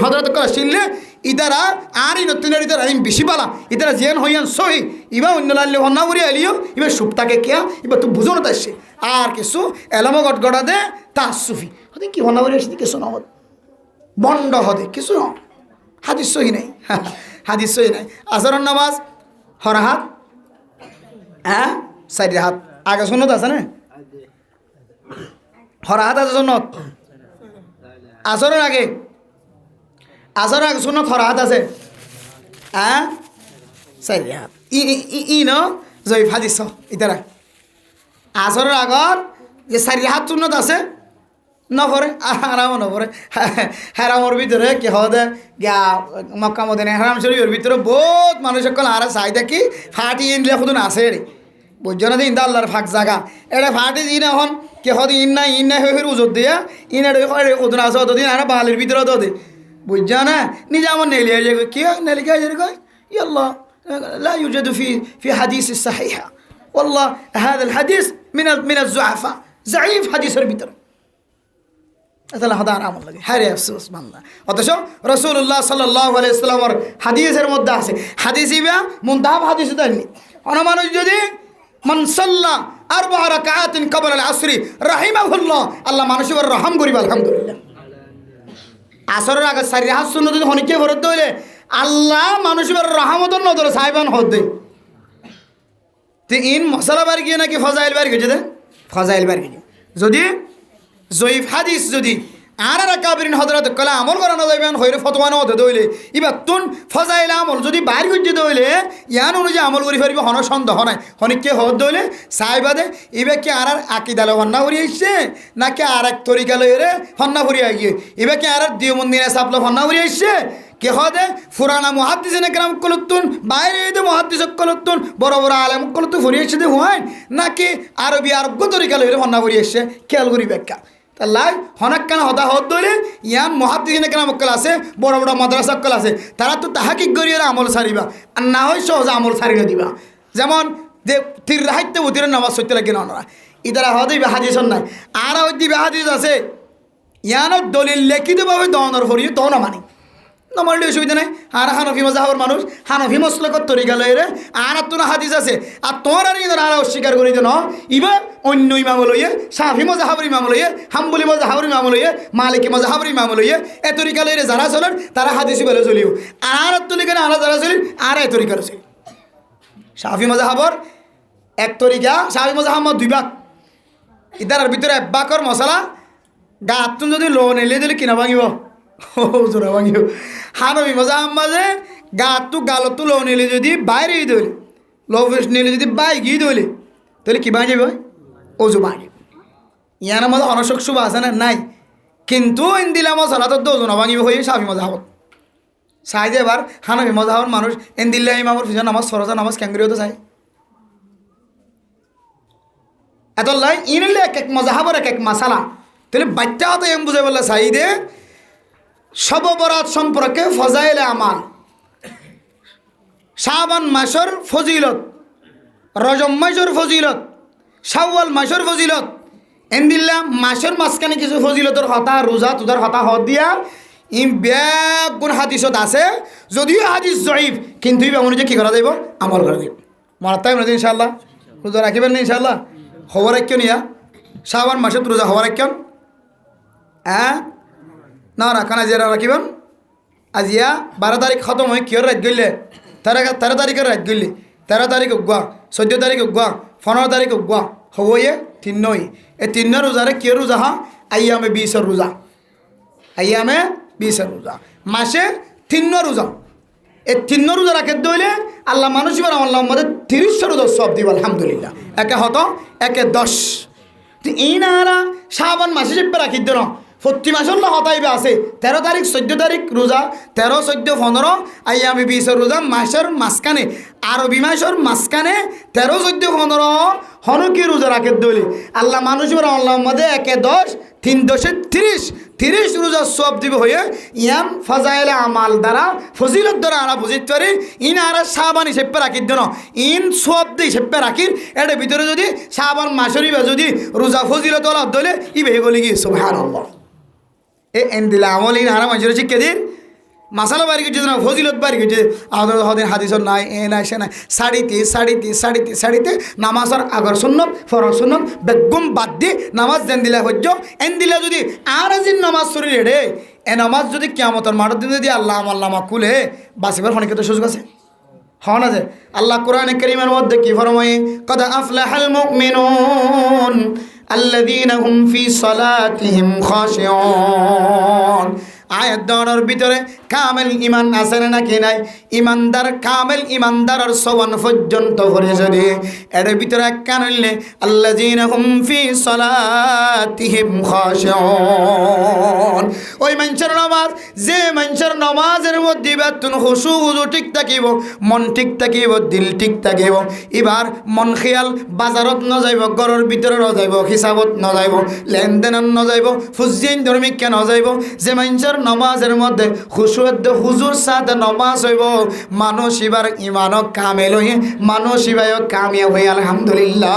Speaker 1: হজরত করে শিনলে ইতারা আর এই নতুন ইতারা আমি বেশি পালা ইতারা জিয়ান হইয়ান সহি ইবা অন্য লাইলে হন্না করি এলিও এবার সুপটাকে কেয়া এবার তো বুঝো না তাইছে আর কিছু এলামো গটগড়া দে তা সুফি হতে কি হন্না করি আসি কিছু না বন্ড হদে কিছু ন হাদিস সহি নাই হাদিস সহি নাই আসরের নামাজ হরহাত হ্যাঁ সাইড হাত আগে শুনত আছে না হরহাত আছে শুনত আসরের আগে শুনত হরহাত আছে হ্যাঁ সাইড হাত ই ন জয় হাদিস ইতারা আসরের আগত যে চারি হাত শুনত আছে নপরে আরামও নপরে হেরামর ভিতরে কি হদে গিয়া মক্কা মদিনা হেরাম শরীফের ভিতরে বহুত মানুষ সকল আর চাই দেখি ফাটি ইনলে খুদুন আছে রে বুঝছো না ইন্দা আল্লাহর ফাঁক জাগা এটা ফাটি দিন এখন কে হদ ইন নাই হয়ে উজোর দিয়া ইনারে খুদুন আছে অতদিন আর বালির ভিতরে তো দে বুঝছো না নিজে আমার নেলিয়া যায় কি নেলিকা যায় কয় ইয়াল্লাহ لا يوجد في حديث الصحيحة والله هذا الحديث من الضعفاء ضعيف حديث البتر তাহলে হদার আমল লাগে হ্যাঁ রে আফসোস বান্দা অথচ রাসূলুল্লাহ সাল্লাল্লাহু আলাইহি ওয়াসাল্লামের হাদিসের মধ্যে আছে হাদিস ইবা মুনতাহাব হাদিস দেননি অন্য মানুষ যদি মান সাল্লা আরবা রাকাআতিন ক্বাবলা আল আসরি রাহিমাহুল্লাহ আল্লাহ মানুষের রহম করিব আলহামদুলিল্লাহ আসরের আগে চারি হাত সুন্নাত যদি হনিকে ভরত হইলে আল্লাহ মানুষের রহমতের নজর সাইবান হদে তে ইন মশলা বার গিয়ে নাকি ফজাইল বার গেছে দে ফজাইল বার গিয়ে যদি জয়ীফ হাদিস যদি আর কাবিরিন হজরত কলা আমল করানো যাইবেন হইরে ফতোয়ানো হতে দইলে এবার তুন ফজাইল আমল যদি বাইর করতে দইলে ইয়ান অনুযায়ী আমল করি ফেরবি হন সন্দেহ নাই হনিকে হত দইলে সাইবাদে এবার কি আর আকিদালে হন্না ভরি আসছে নাকি আর এক তরিকা লইরে হন্না ভরি গিয়ে এবার কি আর দিওমন্দিনে সাপলা হন্না ভরি আসছে কে হদে ফুরানা মুহাদ্দিসিনে কেরাম কলতুন বাইরে দে মুহাদ্দিস কলতুন বড় বড় আলেম কলতু ভরি আসছে দে হয় নাকি আরবি আরব্য তরিকা লইরে হন্না ভরি আসছে খেয়াল করি ব্যাখ্যা তাই হনাক্কানা হতা হত ধরে ইয়ান মুহাদ্দিসিনে কেরাম কল আছে বড় বড় মাদ্রাসা কল আছে তারা তো তাহাকিক করিয়ে আমল সারিবা আর না হয় সহজে আমল সারিয়ে দিবা যেমন যে তীর রাহিত্যে উতিরের নামাজ সত্যি লাগে না ওনারা ইতারা হদে হাদিস নাই আর ওই দিবে হাদিস আছে ইয়ানোর দলিল লিখিতভাবে দহনের ভরিয়ে তখন মানি নমারলে অসুবিধা নাই আর হানফি মজাহাবর মানুষ হানফি মসলকত তরিকা লইরে আর তোর হাদিস আছে আর তোর আর ইদার আর অস্বীকার করি দেন ইবা অন্য ইমাম লইয়ে শাফি মজাহাবর ইমাম লইয়ে হাম্বলি মজাহাবর ইমাম লইয়ে মালিকি মজাহাবর ইমাম লইয়ে এ তরিকা লইরে যারা চলেন তারা হাদিসি বলে চলিও আর তরিকা আর যারা চলি আর এ তরিকার চলি শাফি মজাহাবর এক তরিকা শাফি মজাহাম্মদ দুই ভাগ ইদার ভিতরে এক বাকর মশলা গাতুন যদি লোন এলে দিলে কিনা ভাঙিব জোড়া ভাঙিব হানবি মজা আম্মাজে গাতু গালতু লো নিলে যদি বাইরে দইলে লো ফেস নিলে যদি বাই গিয়ে দইলে তাহলে কি বাঁচবে ওজু বাঁচবে ইয়ার মধ্যে অনশক শুভ আছে না নাই কিন্তু ইন দিলে আমার সালাত ওজনা ভাঙিব হয়ে সাফি মজাহাবত চাই যে এবার হানবি মজাহাবর মানুষ এন দিল্লা ইমামর ফিসা নামাজ সরজা নামাজ ক্যাঙ্গরিও তো চাই এত লাই ইনলে এক এক মজাহাবর এক এক মাসালা তাহলে বাচ্চা হতো এম বুঝে বললে চাই দে শব বরাত সম্পর্কে ফজাইলে আমাল শাবান মাসের ফজিলত রজব মাসের ফজিলত শাওয়াল মাসের ফজিলত এন্দিল্লা মাসের মাঝখানে কিছু ফজিলতের হতা রোজা তুদার হতা হত দিয়া ইম ব্যাগ গুণ হাদিসত আছে যদিও হাদিস জয়ীফ কিন্তু অনুযায়ী কী করা যাইব আমল করা যাইব মনে তাই মনে ইনশাল্লাহ রোজা রাখিবেন না ইনশাল্লাহ খবর রাখিও নিয়া শাবান মাসে রোজা খবর রাখিও হ্যাঁ না রাখানা যে রাখিবেন আজিয়া 12 তারিখ খতম হয় কিয়র রাত গইলে 13 তারিখের রাত গইলে 13 তারিখ উগুয়া 14 তারিখ উগুয়া 15 তারিখ উগুয়া হব ইয়ে 3 এই 3 রোজারে কিয় রোজা হা আইয়ামে 20 রোজা আইয়ামে 20 রোজা মাসে 3 রোজা এই 3 রোজা রাখে দইলে আল্লাহ মানুষ এবার আল্লাহ আমাদের 30 রোজা সব দিব আলহামদুলিল্লাহ একে হতো একে 10 তো ইনারা শাবান মাসে চেপে রাখি দেন প্রতি মাসে হতাইবে আছে 13 তারিখ 14 তারিখ রোজা 13 14 15 আইয়ামি 20 রোজা মাসের মাঝখানে আরবি মাসের মাঝখানে 13 14 15 হনকি রোজা রাখে দইলে আল্লাহ মানুষ এবার আল্লাহ আমাদের একে 10 3 10 30 রোজা সব দিব হয়ে ইয়াম ফাজাইলে আমাল দ্বারা ফজিলত দ্বারা আমরা বুঝিতে পারি ইনারা শাবানি সেপ্পে রাখি দেন ইন সব দিয়ে সেপ্পে রাখির এর ভিতরে যদি শাবান মাসেরই বা যদি রোজা ফজিলত ওলা দলে ইবে গলি কি সুবহানাল্লাহ এ এন দিলা আমল ইনারা মাসের শিক্ষা দিন মাসালা বাড়ি গেছে না ফজিলত বাড়ি গেছে আদর হদিন হাদিসর নাই এ নাই সে নাই শাড়িতে নামাজের আগর সুন্নত ফরজ সুন্নত বেগম বাদ দিয়ে নামাজ দেন দিলা হজ্জ এন দিলা যদি আর আজিন নামাজ শরীর রে এ নামাজ যদি কিয়ামতের মাঠের দিন যদি আল্লাহ আল্লামা কুলে বাসিবার অনেকে তো সুযোগ আছে হওয়া না যে আল্লাহ কোরআনে কারীমের মধ্যে কি ফরমায় কদ আফলাহাল মুমিনুন আল্লাযীনা হুম ফি সালাতিহিম খাশিউন আয়াত দনের ভিতরে কামেল ইমান আছে নাকি নাই ইমানদার কামেল ইমানদারের সওয়ান পর্যন্ত পড়ে যদি এর ভিতরে কানলে আল্লাযীনা হুম ফি সালাতিহিম খাশিউন ওই মানুষের নামাজ যে মানুষের নামাজের মধ্যে বেতন খুশু হুজু ঠিক থাকিব মন ঠিক থাকিব দিল ঠিক থাকিব এবার মন খেয়াল বাজারত ন যাইব ঘরের ভিতরে ন যাইব হিসাবত ন যাইব লেনদেনত ন যাইব ফুজিন ধর্মিক ন যাইব যে মানুষের নমাজের মধ্যে খুশুদ হুজুর সাথে নমাজ হইব মানুষ এবার ইমানক কামেল হয়ে মানুষ এবার কামিয়াব হয়ে আলহামদুলিল্লাহ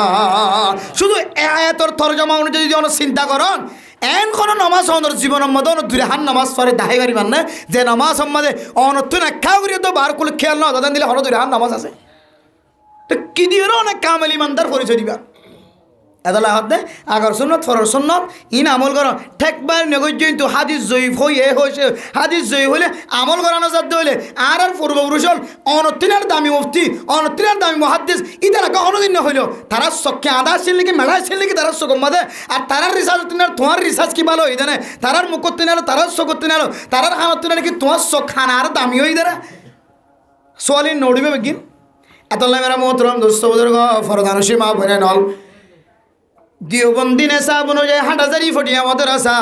Speaker 1: শুধু আয়াতর তরজমা অনুযায়ী যদি চিন্তা করেন এন কোনো নমাজ অনর জীবনের মধ্যে অন দুইহান নামাজ পড়ে দাহি গাড়ি মানে যে নামাজ সম্মাদে অনতুন একা করিয়ে তো বার করলে খেয়াল না দাদা দিলে হলো দুইহান নামাজ আছে তো কি দিয়ে অনেক কামেল ইমানদার পরিচয় দিবা এদালা হতে আগর সুন্নত ফরর সুন্নত ইন আমল করো ঠেকবার নগজ্য কিন্তু হাদিস জয়ীফ হয়ে হয়েছে হাদিস জয়ী হইলে আমল করানো যাতে হইলে আর পূর্বপুরুষ হল অনতিনার দামি মুফতি অনতিনার দামি মহাদ্দিস ইতারা কখনো দিন হইল তারা চক্ষে আদা ছিল নাকি মেলা ছিল নাকি তারা চোখ মাদে আর তারার রিসার্চ তিনার তোমার রিসার্চ কি ভালো হই জানে তারার মুখ করতে নালো তারার চোখ করতে নালো তারার হানত নাকি তোমার চোখ খানা আর দামি হই দাঁড়া সোয়ালি নড়িবে বেগিন এত মেরা মোহতরম দোস্ত বুজুর্গ ফরদানুষী মা বোনে নল দিওবন্দি নেশাব অনুযায়ী হাটাজারি ফটিয়া মাদ্রাসা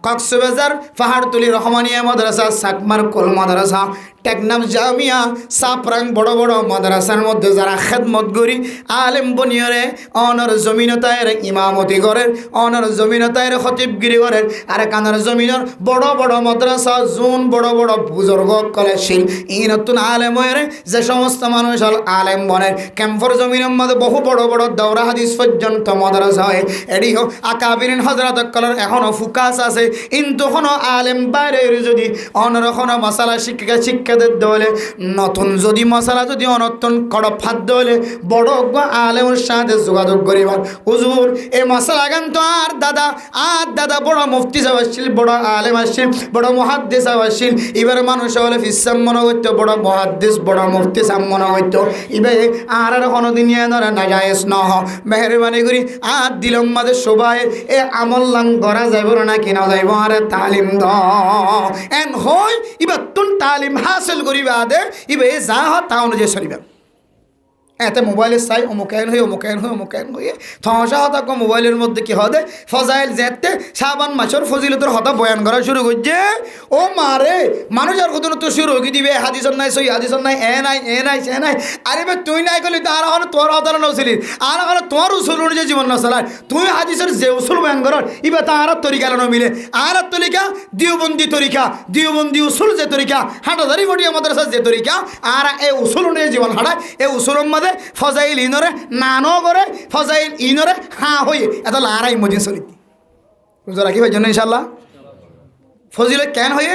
Speaker 1: কক্সবাজার পাহাড়তলি রহমানিয়া মাদ্রাসা সাকমার কোল মাদ্রাসা টেকনাফ জামিয়া সাপরাং বড় বড় মাদ্রাসার মধ্যে যারা খেদমত করি আলেম বনিয়রে অনর জমিনতায়ের ইমামতি করেন অনর জমিনতায়ের খতিবগিরি করেন আর কানার জমিনের বড় বড় মাদ্রাসা জুন বড় বড় বুজুর্গ কলেজশীল ই নতুন আলেম হয়ে যে সমস্ত মানুষ হল আলেম বনের ক্যাম্পর জমিনের মধ্যে বহু বড় বড় দৌরা হাদিস পর্যন্ত মাদ্রাসা হয় এটি হোক আকাবিরিন হজরত কলের এখনও ফুকাস আছে কিন্তু কোনো আলেম বাইরের যদি অন্যরকম মশালা শিক্ষাদের দলে নতুন যদি মশালা যদি অনতন কড়প ফাদ দলে বড় আলেমের সাথে যোগাযোগ করিবার হুজুর এই মশালা গান তো আর দাদা বড় মুফতি সাহেব আসছিল বড় আলেম আসছিল বড় মুহাদ্দিস সাহেব আসছিল এবার মানুষ হলে ফিসাম মনে হইতো বড় মুহাদ্দিস বড় মুফতি সাহেব মনে হইতো এবার আর কোনোদিন ধরে না যায়স ন মেহরবানি করি আর দিলম মাঝে সবাই এ আমল লাং করা যাইব না কিনা যাইব আরে তালিম দ এন হই এবার তুন তালিম হাসিল করিবা দে এবার যা হয় তা অনুযায়ী চলিবা এতে মোবাইলের চাই অমুকায়ন হয়ে থমসা হতা মোবাইলের মধ্যে কি হবে ফজাইল যেতে শাবান মাসের ফজিলতের হতা বয়ান করা শুরু করছে ও মারে মানুষের কত তো শুরু হয়ে দিবে হাদিসন নাই সই হাদিসন নাই এ নাই সে নাই আরে ভাই তুই নাই করলি তো আর এখন তোর হতার নছিলি আর এখন তোমার উসুল অনুযায়ী জীবন নচলায় তুই হাদিসের যে উসুল বয়ান কর এবার তার তরিকা মিলে আর তরিকা দিওবন্দি উসুল যে তরিকা হাঁটাধারি ফটিয়া মাদ্রাসার যে তরিকা আর এই উসুল অনুযায়ী জীবন হাঁটায় এই উসুল মাঝে ফজাইল ইনরে নানো করে ফজাইল ইনরে হাঁ হয়ে এত লারাই মজিন চলিতি বুঝতে রাখি ভাই জন্য ইনশাল্লাহ ফজিল কেন হয়ে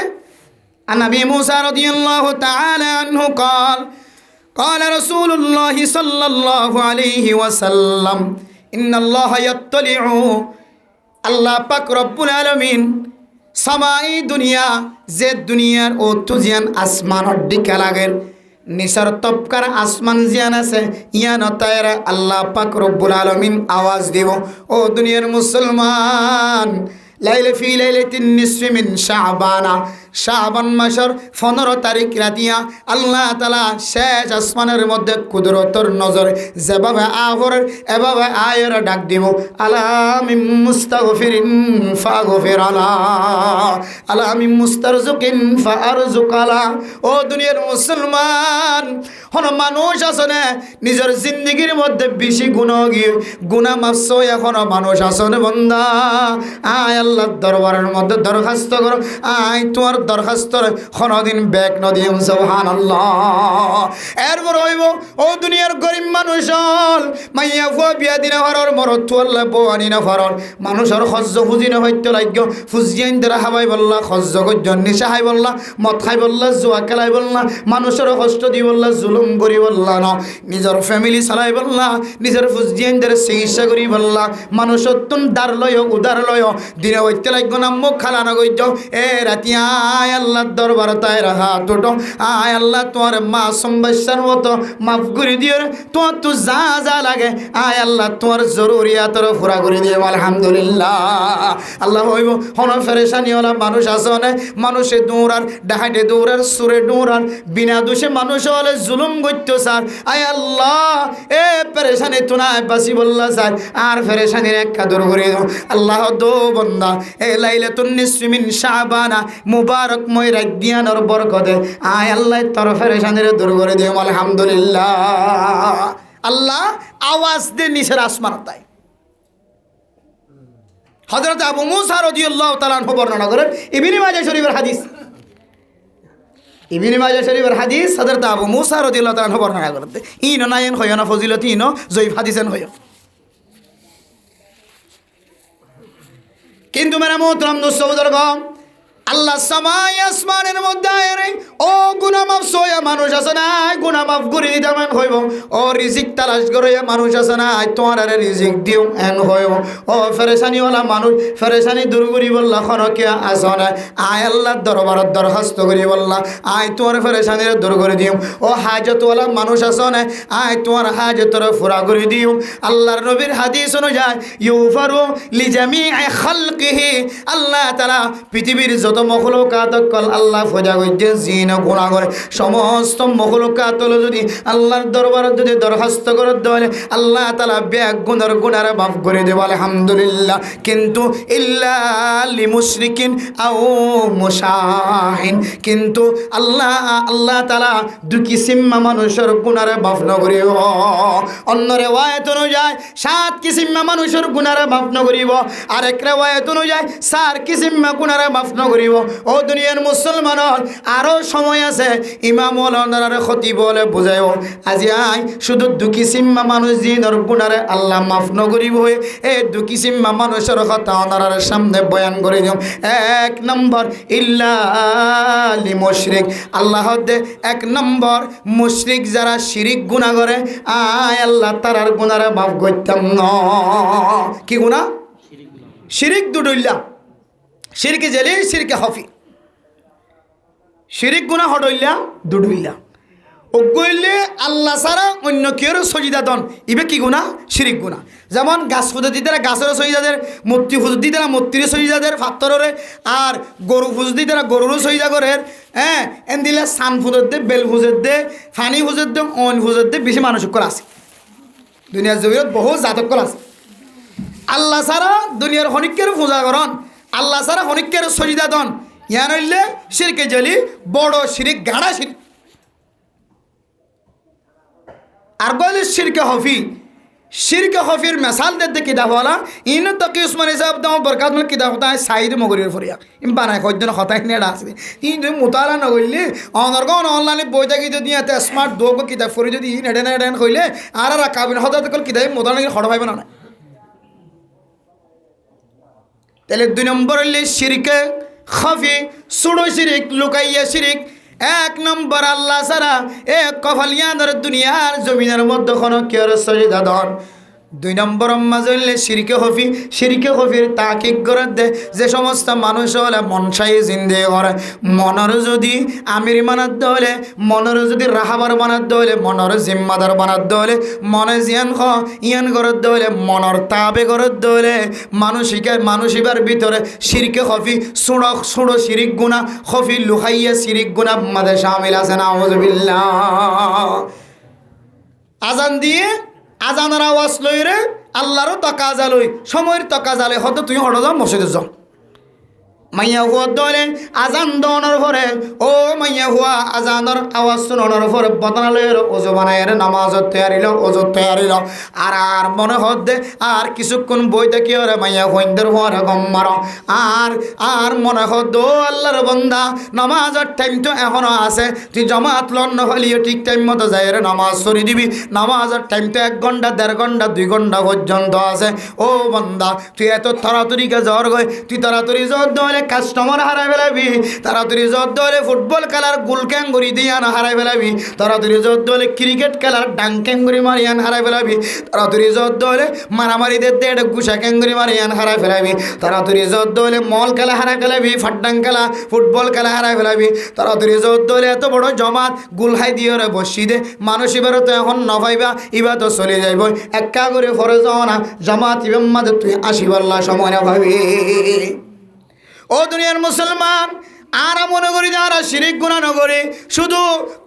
Speaker 1: আর নবী মুসা রাদিয়াল্লাহু তাআলা আনহু قال رسول الله صلى الله عليه وسلم إن الله يطلع আল্লাহ পাক রব্বুল আলামিন সামাই দুনিয়া যে দুনিয়ার ও তুজিয়ান আসমানের দিকে লাগের নিসার তপকার আসমান জিয়ান আছে ইয়ান তায়ের আল্লাহ পাক রব্বুল আলামিন আওয়াজ দিব ও দুনিয়ার মুসলমান লাইলে ফি লাইলাতিন নিসফি মিন শাবানা শাবান মাসের 15 তারিখ রাতিয়া আল্লাহ তাআলা শেষ আসমানের মধ্যে কুদরতর নজরে যেভাবে আহরের এভাবে আয়ের ডাক দিব আলা মিন মুস্তাগফিরিন ফাগফির আলা আলা মিন মুস্তারযুকিন ফারযুক আলা। ও দুনিয়ার মুসলমান, হন মানুষ আছে না নিজের জিন্দগির মধ্যে বেশি গুনাহ মাফসো, এখনো মানুষ আছে না বান্দা, আয় আল্লাহর দরবারের মধ্যে দরখাস্ত করো, আয় তোমার দরখাস্ত কোনদিন ব্যাক ন দিও। সুবহানাল্লাহ। এরপর হইব ও দুনিয়ার গরিব মানুষ মাইয়া ফুয়া বিয়া দিনা হরর মরত আল্লাহ বয়ানি না হরর মানুষের খজ্জ ফুজি না হইতে লাগ্য ফুজিয়াইন দ্বারা হাবাই বললা খজ্জ গজ্জন নিশা হাই বললা মদ খাই বললা জুয়া খেলাই বললা মানুষের কষ্ট দি বললা জুলুম করি বললা ন নিজের ফ্যামিলি চালাই বললা নিজের ফুজিয়াইন দ্বারা চিকিৎসা করি বললা মানুষের তুন দার লয় উদার লয় দিনে হইতে লাগবে না মুখ খালা না গজ্য এ রাতি আয় আল্লাহর দরবার তাই রাখা টোটো আয় আল্লাহ তোমার মা সম্বাসার মতো মাফ করে দিও তোমার তো যা যা লাগে আয় আল্লাহ তোমার জরুরিয়াতর পুরা করে দিও। আলহামদুলিল্লাহ। আল্লাহ হইব হন ফেরেশানিওয়ালা মানুষ আছে না মানুষে দৌড়ার ডাহাটে দৌড়ার সুরে দৌড়ার বিনা দোষে মানুষ হলে জুলুম করত স্যার আয় আল্লাহ এ পেরেশানি তুনায় বাসি বললা স্যার আর ফেরেশানির একটা দূর করে দাও আল্লাহ দো বন্দা এ লাইলাতুন নিসফি মিন শাবানা মুবারকময় রাত দিয়ানোর বরকতে আয় আল্লাহ তোর ফেরেশানির দূর করে দিও। আলহামদুলিল্লাহ। আল্লাহ আওয়াজ দিয়ে নিচের আসমান তাই হযরত আবু মুসা রাদিয়াল্লাহু তাআলা আনহু বর্ণনা করেন ইবনে মাজাহ শরীফের হাদিস ইবনে মাজাহ শরীফের হাদিস হযরত আবু মুসা রাদিয়াল্লাহু তাআলা আনহু বর্ণনা করেন ইনো নায়েন হয় না ফজিলত ইনো জয়ীফ হাদিসেন হয় কিন্তু মেরা মোহতরম দোস্ত বুজুর্গ আল্লাহ সামাই আসমানের মধ্যে ও গুনাহ মাফ সয়া মানুষ আছে না গুনাহ মাফ করে দিতে মান হইব ও রিজিক তালাশ করে মানুষ আছে না তোমার আরে রিজিক দিও এন হইব ও ফেরেশানিওয়ালা মানুষ ফেরেশানি দূর করি বললা খনকে আসে না আয় আল্লাহর দরবারত দরখাস্ত করি বললা আয় তোমার ফেরেশানির দূর করে দিও ও হাজতওয়ালা মানুষ আছে না আয় তোমার হাজতর পুরা করে দিও। আল্লাহর নবীর হাদিস অনুযায়ী ইউফারু লিজামিই খালকিহি আল্লাহ তাআলা পৃথিবীর যত মখলুকাত কল আল্লাহ ফজা কইতে জিন গুনাহ করে সমস্ত মখলুকাত যদি আল্লাহর দরবারে যদি দরখাস্ত করে দেয় আল্লাহ তাআলা ব্যাগ গুনার মাফ করে দেব। আলহামদুলিল্লাহ। কিন্তু ইল্লা লিমুশরিকিন আও মুশাহিন কিন্তু আল্লাহ তাআলা দুই কিসিম মানুষের গুনার মাফ ন করিব। অন্য রিওয়ায়াত অনুযায়ী 7 কিসিম মানুষের গুনার মাফ ন করিব আরেক রিওয়ায়াত অনুযায়ী 4 কিসিম গুনার মাফ ন করিব। ও দুনিয়ার মুসলমান আরো সময় আছে ইমাম ওলামার খতিব বলে বুঝাইও আজি আই শুধু দুকি সিম্মা মানুষ জিনর গুনারে আল্লাহ মাফ ন করিব এই দুকি সিম্মা মানুষের কথা ওনার সামনে বয়ান করে দিও। 1 নম্বর ইল্লা লিমুশরিক আল্লাহ দে 1 নম্বর মুশরিক যারা শিরিক গুনাহ করে আয় আল্লাহ তারার গুনারে মাফ করতাম না। কি গুনাহ? শিরিক দুডইলা শিরকে জেলি শিরকে হফি শিরিক গুনাহ হডইলা দুডইলা ওগইলে আল্লাহ ছাড়া অন্য কেউ সজিদা দন ইবে কি গুনাহ? শিরিক গুনাহ। যেমন গাছ পুজো দিতে গাছের সজিদাদের মূর্তি পুজো দিতে মূর্তির সজিদাদের ফাত্তরের আর গরু পুজো দিতে গরুরও সজিদা করে হ্যাঁ এন দিলে সান পুজোর দে বেল পুজোর দে ফানি পুজোর দে অন পুজোর দে বেশি মানুষকর আছে দুনিয়ার জমিনত বহু জাতকর আছে। আল্লাহ ছাড়া দুনিয়ার হনিকের পূজা করন আল্লাহ ছাড়া হনিকের সজিদা দন ইয়া নইলে শিরকে জেলি বড় শিরিক গাড়া শিরিক। আর গলে শিরকে হফির মেসাল দে কিতাব হলা ইন তকি উসমান সাহেব দাও বরকাত মল কিতাব হতা সাইদ মগরির ফরিয়া ইম বানায় কয়জন হতাই নেড়া আছে কিন্তু মুতালা না কইলে অনরগন অনলাইনে বই থাকি যদি এতে স্মার্ট দোগ কিতাব ফরি যদি নেডেন কইলে আর কাবিন হতা কল কিতাব মুতালা খড় পাইবে না। তাহলে 2 নম্বর হইলে শিরকে খাফি সুড়ো শিরিক লুকাইয়া শিরিক। 1 নম্বর আল্লাহ ছাড়া এক কফলিয়ানের দুনিয়ার জমিনের মধ্যে কোনো কেউ সজিদা দন দুই নম্বর মাঝে শিরকে হফি, শিরকে হফির তাকিক করে দে যে সমস্ত মানুষ হলে মনসাই জিন্দে করে মনের যদি আমির বানাত হলে, মনের যদি রাহাবার বানাত হলে, মনের জিম্মাদার বানাত হলে, মনে জিয়ান ইয়ান করত হলে, মনের তাবে করত হলে মানুষিবার ভিতরে শিরকে হফি সুড়ো শিরিক গুণা হফি লুহাইয়া শিরিক গুণা মাঝে শামিল আছে না। আউযুবিল্লাহ। আজান দিয়ে আজানের আওয়াজ লই রে আল্লাহরও তকাজা লই সময়ের তকাজালে হয়তো তুই হঠাৎ যাও মসজিদে যাও মাইয়া হুয়া দলে আজান দনের পরে ও মাইয়া হুয়া আজানের আওয়াজ শুনানোর পরে বদনালের ওজো বানায় নামাজত তৈয়ারিল ওজো তৈয়ারিল আর মনে হদ্দে আর কিছুক্ষণ বই দেখি ওরে মাইয়া হইন্দের হওয়ার গম মার আর মনে হদ্দ ও আল্লাহর বন্দা নামাজের টাইম তো এখনো আছে, তুই জমাত লন্ন হলিও ঠিক টাইম মতো যাই রে নামাজ সরি দিবি, নামাজের টাইম তো 1 ঘন্টা 1.5 ঘন্টা 2 ঘন্টা পর্যন্ত আছে। ও বন্দা তুই এত তাড়াতাড়িকে জ্বর গয়, তুই তাড়াতাড়ি জ্বর দলে কাস্টমার হারাই ফেলাবি, তাড়াতাড়ি জ্বর দলে ফুটবল খেলার গোল ক্যাঙ্গুরি দিয়ান হারাই ফেলাবি, তাড়াতাড়ি জ্বর দলে ক্রিকেট খেলার ডাং ক্যাঙ্গুরি মারিয়ান হারাই ফেলাবি, তাড়াতাড়ি জ্বর দলে মারামারিতে দেড় গুসা ক্যাঙ্গুরি মারিয়ান হারাই ফেলাবি, তাড়াতাড়ি জ্বর দলে মল খেলা হারাই ফেলাবি, ফাড্ডাং খেলা ফুটবল খেলা হারাই ফেলাবি, তাড়াতাড়ি জ্বর দলে এত বড় জমাত গুলহাই দিয়ে রে বসি দে মানুষ এবারও তো এখন নভাইবা ইবা তো চলে যাইব একা করে ফরে যাও না জমাত ইবাম মাঝে তুই আসিবাল্লা সময় না ভাবি। ও দুনিয়ার মুসলমান আর মনে করি যারা শিরিক গুনাহ নগরে শুধু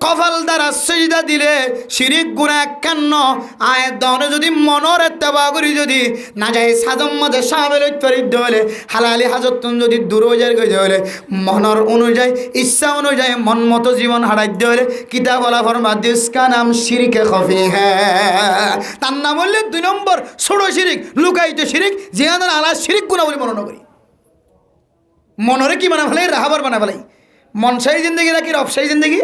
Speaker 1: কপাল দ্বারা সিজদা দিলে শিরিক গুনাহ 51 আয়াত দনে যদি মনের ইত্তেবা করি যদি না যায় সাজম মধ্যে শামিল করিত হলে হালালি হাজতন যদি দূর হয়ে যায় হলে মনের অনুযায়ী ইচ্ছা অনুযায়ী মন মতো জীবন হারাইতে হলে কিতাব ওয়ালা ফরমাতে ইসকা নাম শিরকে খফি হ্যাঁ তার নাম বললে 2 নম্বর ছোট শিরিক লুকাইতে শিরিক জিহাদের আলা শিরিক গুনাহ বলে মনে করি মনরে কি বানা ফেলাই রাহাবার বানা ফেলাই মনসাই জিন্দগি নাকি রবসাই জিন্দগি,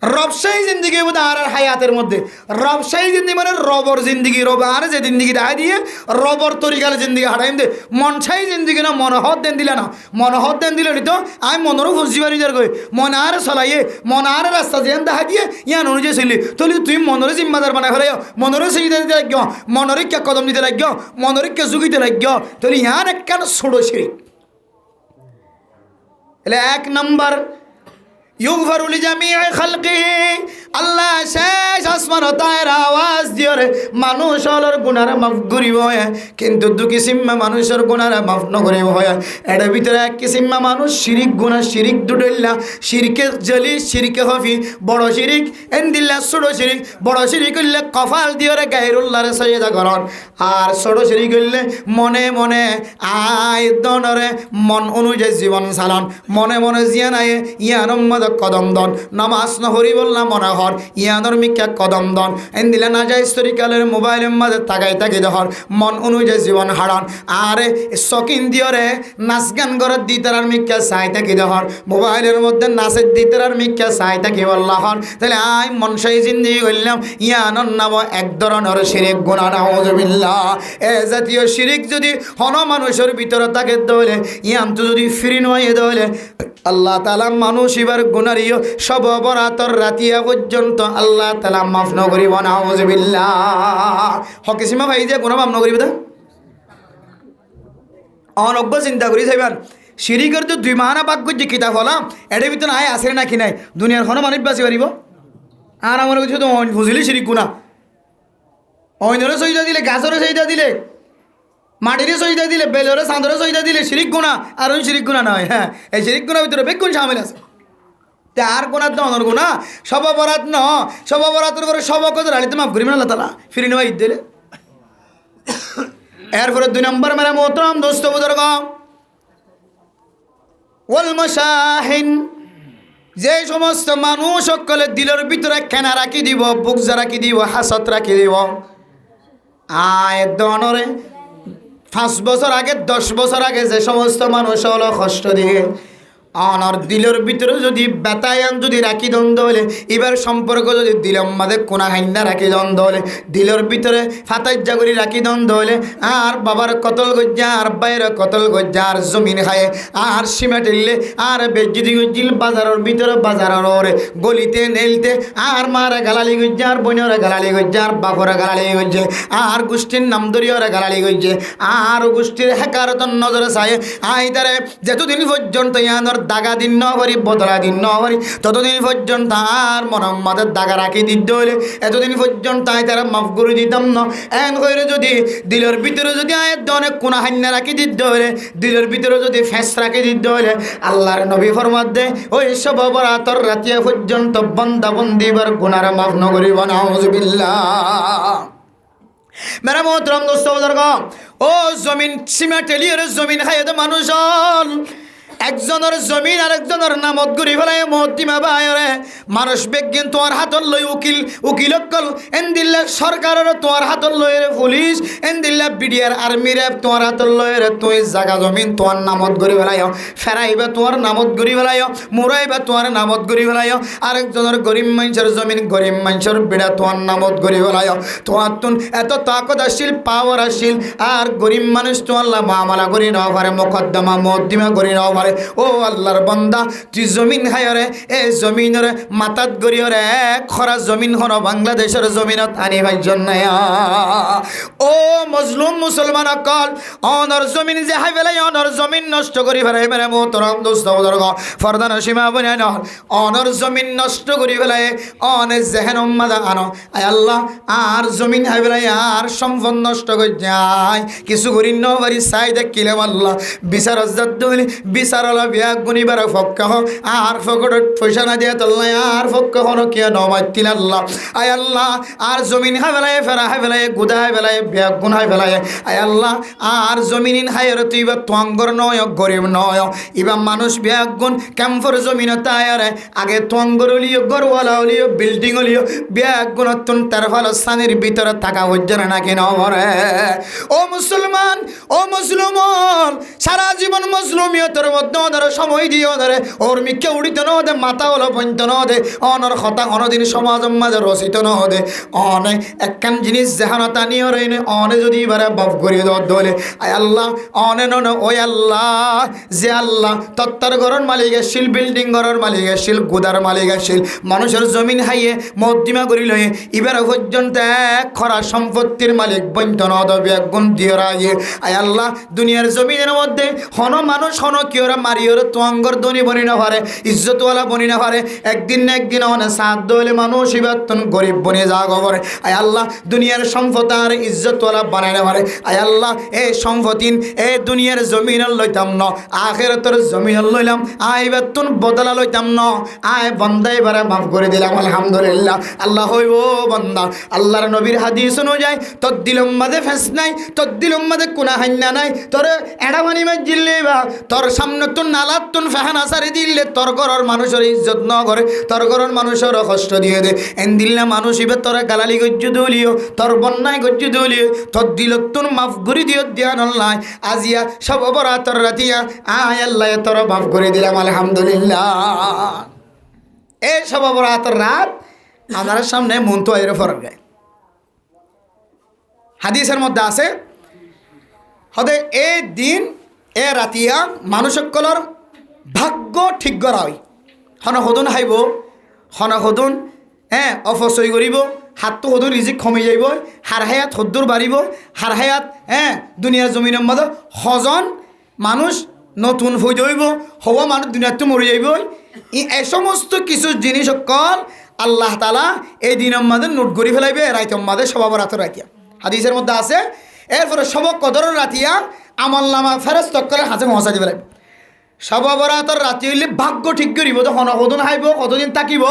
Speaker 1: রবসাই জিন্দগি বোধ আর হায়াতের মধ্যে রবসাই জিন্দগি মানে রবর জিন্দগি রব আর যে জিন্দগি দেখা দিয়ে রবর তরিকালে জিন্দগি হারাইম দে মনসাই জিন্দগি না মনোহর দেন দিলে না মনোহর দেন দিলে তো আমি মনেরও খুঁজি বাড়ি যার গই মন আর চলাইয়ে মন আর রাস্তা যেন দেখা দিয়ে ইয়ান অনুযায়ী চলি তলি তুই মনরে জিম্মাদার বানাই ফেলাই মনরে সিঁড়ি দিতে লাগ মনরে কে কদম দিতে লাগ মনরে কে জুগিতে লাগ তলি ইয়ান একখান ছোট সিঁড়ি। 1 নম্বর ইউগফারু লিজামিই খালকিহি আল্লাহ শেষ আসমান তার আওয়াজ দিয়ে মানুষ হলর গুনার মাফ করিব কিন্তু 2 কিসিমা মানুষের গুনার মাফ নকরিব হয় এর ভিতরে 1 কিসিমা মানুষ শিরিক গুনাহ শিরিক দুডইলা শিরকে জলি শিরকে হফি বড় শিরিক এন্দিল্লা ছোট শিরিক বড় শিরিক হইলে কপাল দিয়ে গায়রুল্লাহর সাজদা করন আর ছোট শিরিক হইলে মনে মনে আয় দনরে মন অনুযায়ী জীবন চালন মনে মনে জিয়ান আয়ে ইয়ানম কদম দন নামাজ নহরি বললা মনে হর ইয়ানোর মিকা কদম দন এন্দিলা না যায় তরিকালের মোবাইলের মাঝে তাকাই দহর মন অনুযায়ী জীবন হারান আরে শকিন দিয়রে নাচ গান করার দিতার মিকা চাই থাকি দহর মোবাইলের মধ্যে নাচের দিতার মিকা চাই থাকি বললাহর তাহলে আই মনসাই জিন্দিগি করলাম ইয়ানোর নাম এক ধরনের শিরিক গুনাহ নাউযুবিল্লাহ। এ জাতীয় শিরিক যদি হন মানুষের ভিতরে থাকে দলে ইয়ান তো যদি ফিরি নয় দলে আল্লাহ তাআলা মানুষ এবার গুনারিও সব অপরাধর রাতিয়া পর্যন্ত আল্লাহ তাআলা মাফ ন করিব নাউযুবিল্লাহ। হকিসীমা ভাই যে গুনাহ মাফ ন করিব অনজ্ঞ চিন্তা করি যাইবান শিরিকের তো 2 মাহানা পাক করছে কিতাব হলাম এর ভিতরে আয় আসে নাকি নাই দুনিয়ার কোনো মানুষ বাঁচি পারিব আর আমার কিছু তো বুঝলি শিরিক গুনাহ অইনরে সইদা দিলে গাছরে সইদা দিলে মাটিরে সইদা দিলে বেলরে চাঁদরে সইদা দিলে শিরিক গুনাহ আর ওই শিরিক গুনাহ নয়। হ্যাঁ এই শিরিক গুনাহের ভিতরে বেগুন শামিল আছে আর গুনাহ তো অনর গুনাহ সব অপরাধ ন সব অপরাধের করে সব কত রালিতে মাফ করিবেন আল্লাহ তাআলা ফিরে নেওয়া ঈদ দিলে। এরপরে 2 নম্বর মেরা মোহতরম দোস্ত বুজুর্গ ওয়াল মাশাহিন যে সমস্ত মানুষ সকলের দিলের ভিতরে কেনা রাখি দিব বুকজা রাখি দিব হাসত রাখি দিব আয় দনরে 5 বছর আগে 10 বছর আগে যে সমস্ত মানুষ হলো কষ্ট দিয়ে অনর দিলের ভিতরে যদি বেতায়ান যদি রাখি দ্বন্দ্ব হলে এবার সম্পর্ক যদি দিলের মাঝে কোনা হাইন্দা রাখি দ্বন্দ্ব হলে দিলের ভিতরে ফাতাই জাগরি রাখি দ্বন্দ্ব হলে আর বাবার কতল গজ্জা আর বাইরে কতল গজ্জা আর জমিন খায় আর সিমেন্ট এলে আর বেজ্জিদি গজ্জিল বাজারের ভিতরে বাজারের ওরে গলিতে নেলতে আর মারা গালালি গজ্জা আর বোনেরা গালালি গজ্জা আর বাপরা গালালি গজ্জে আর গোষ্ঠীর নাম ধরিয়রা গালালি গজ্জে আর গোষ্ঠীর হেকারতন নজরে চায় আইতারে যতদিন পর্যন্ত ইয়ানোর দাগা দিন ন করি বদলা দিন ন করি ততদিন পর্যন্ত আর মনম্মাদের দাগা রাখি দিতে হইলে এতদিন পর্যন্ত আয় তারা মাফ করে দিতাম না এন করে যদি দিলের ভিতরে যদি আয়ের অনেক কোনা হান্না রাখি দিতে হইলে দিলের ভিতরে যদি ফেস রাখি দিতে হইলে আল্লাহর নবী ফরমাত দে ওই সব অপরাধর রাতিয়া পর্যন্ত বন্দা বন্দিবার গুনার মাফ ন করিব নাউজুবিল্লাহ। মেরা মোহতরম দোস্ত বুজুর্গ, ও জমিন সিমেন্ট এলিয়ের জমিন খাইয়ে তো মানুষ একজনের জমিন আরেকজনের নামত ঘুরি ফেলাই মহতিমা বাইরে মানুষ বেগিন তোমার হাতত লই উকিলকল এন দিল্লা সরকারের তোমার হাতত লই রে পুলিশ এন দিল্লা বিডিআর আর্মিরে তোমার হাতত লই রে তুই জায়গা জমিন তোমার নামত ঘুরি ফেলাই ফেরাইবা তোমার নামত ঘুরি ফেলাই মুরাইবা তোমার নামত ঘুরি ফেলাই আরেকজনের গরিব মানুষের জমিন গরিব মানুষের বিড়া তোমার নামত ঘুরি ফেলাই তোমার তুন এত তাকত আসিল পাওয়ার আসিল আর গরিব মানুষ তোমার মামলা করি নাও পারে মোকদ্দমা মহতিমা করি নাও পারে। ও আল্লাহর বান্দা তুই জমিন খায়রে এ জমিনরে মাতাত গরিয়রে খরা জমিন হন বাংলাদেশের জমিনত আনি ভাই জন্য ও মজলুম মুসলমান অকল অনর জমিন যে হাই ফেলাই অনর জমিন নষ্ট করি ফেলাই মেরে মোহতরম দোস্ত বুজুর্গ ফরদান সীমা বনে নর অনর জমিন নষ্ট করি ফেলাই অনে জেহেন উম্মাদা আনো আয় আল্লাহ আর জমিন হাই ফেলাই আর সম্পদ নষ্ট করে যায় কিছু করি ন বাড়ি চাই দেখিলে আল্লাহ বিচার দইলে বিচার বিয়া গুনিবার ফক্কা হোক আর ফকটত পয়সা না দিয়া তল্লাই আর ফক্কা হনো কিয়া নমাতিল আল্লাহ আয় আল্লাহ আর জমিন হাই ফেলাই ফেরা হাই ফেলাই গুদা হাই ফেলাই বিয়া গুন হাই ফেলাই আয় আল্লাহ আর জমিন হাইয়ের তুই বা তোয়াঙ্গর নয় গরিব নয় ইবা মানুষ বিয়া গুন ক্যাম্পর জমিন তায়ারে আগে তোয়াঙ্গর হলিও গরওয়ালা হলিও বিল্ডিং হলিও বিয়া গুণ তুন তার ভালো স্থানের ভিতরে থাকা হচ্ছে না নাকি নরে ও মুসলমান ও মুসলমান সারা জীবন মুসলমিয়তের মধ্যে ওদের সময় দিয়ে ওদের ওর মিকে উড়িত ন দে মাথা হলো পঞ্চ ন দে অনর কথা অনদিন সমাজ মাঝে রচিত ন দে অনে একখান জিনিস যেহানতা নিয়ে রইনে অনে যদি এবারে বাপ করিয়ে দলে আয় আল্লাহ অনে নন ওই আল্লাহ যে আল্লাহ তত্তর ঘরের মালিক আসছিল বিল্ডিং ঘরের মালিক আসছিল গুদার মালিক আসছিল মানুষের জমিন হাইয়ে মদ্দিমা করি লয়ে এবারে পর্যন্ত এক খরা সম্পত্তির মালিক বন্ত ন দবে একগুণ দিয়ে রাগে আয় আল্লাহ দুনিয়ার জমিনের মধ্যে হন মানুষ হন কি ওরা মারিওর তোয়াঙ্গর ধনী বনি না পারে ইজ্জতওয়ালা বনি না পারে একদিন না একদিন অনেক সাধ্য হলে মানুষ এবার গরিব বনে যা গবরে আয় আল্লাহ দুনিয়ার সম্পদ আর ইজ্জতওয়ালা বানাই না পারে আয় আল্লাহ এই সম্পতিন এই দুনিয়ার জমিন লইতাম ন আখেরাতের জমিন লইলাম আয় এবার তুন বদলা লইতাম ন আয় বন্দা এবারে মাফ করে দিলাম আলহামদুলিল্লাহ আল্লাহ হইব বন্দা আল্লাহর নবীর হাদিস অনুযায়ী তোর দিলম মাঝে ফেস নাই তোর দিলম মাঝে কোনা হান্না নাই তোর এড়া মানি মাছ জিল্লে বা তোর সামনে তোর নালাত তুন ফেহানা সারি দিলে তোর ঘরের মানুষের ইজ্জত ন করে তোর ঘরের মানুষের কষ্ট দিয়ে দে এন দিল্লা মানুষ এবার তোরা গালালি গজ্জু দলিও তোর বন্যায় গজ্জু দলিও তোর দিল তুন মাফ করে দিও দিয়ান আল্লাহ আজিয়া সব অপরাধর রাতিয়া আয় আল্লাহ তোরা মাফ করে দিলাম আলহামদুলিল্লাহ। এই সব অপরাধর রাত আমার সামনে মন তো এর ফরক গায় হাদিসের মধ্যে আছে হদে এই দিন এ রাতিয়া মানুষ সকলের ভাগ্য ঠিক করা হয় হন সদন হাইব হন সদন অপচয় করিব হাতটো সদন রিজিক কমি যাইব হার হায়াত সদ্দুর বাড়িব হার হায়াত দুনিয়ার জমিনের মধ্যে সজন মানুষ নতুন হয়ে যাইব হওয়া মানুষ দুনিয়াতে মরে যাইব এই সমস্ত কিছু জিনিস সকল আল্লাহ তালা এই দিনের মধ্যে নোট করে ফেলাইবে রাইতের মধ্যে সবাবরাত রাখিয়া হাদিসের মধ্যে আছে এরপরে সব কদর রাতিয়া আমল নামা ফেরত তক্কলে হাতে মহসা দিব লাগবে সবাবরাতর রাতি হইলে ভাগ্য ঠিক করিব তো কতদিন হাইব কতদিন থাকিব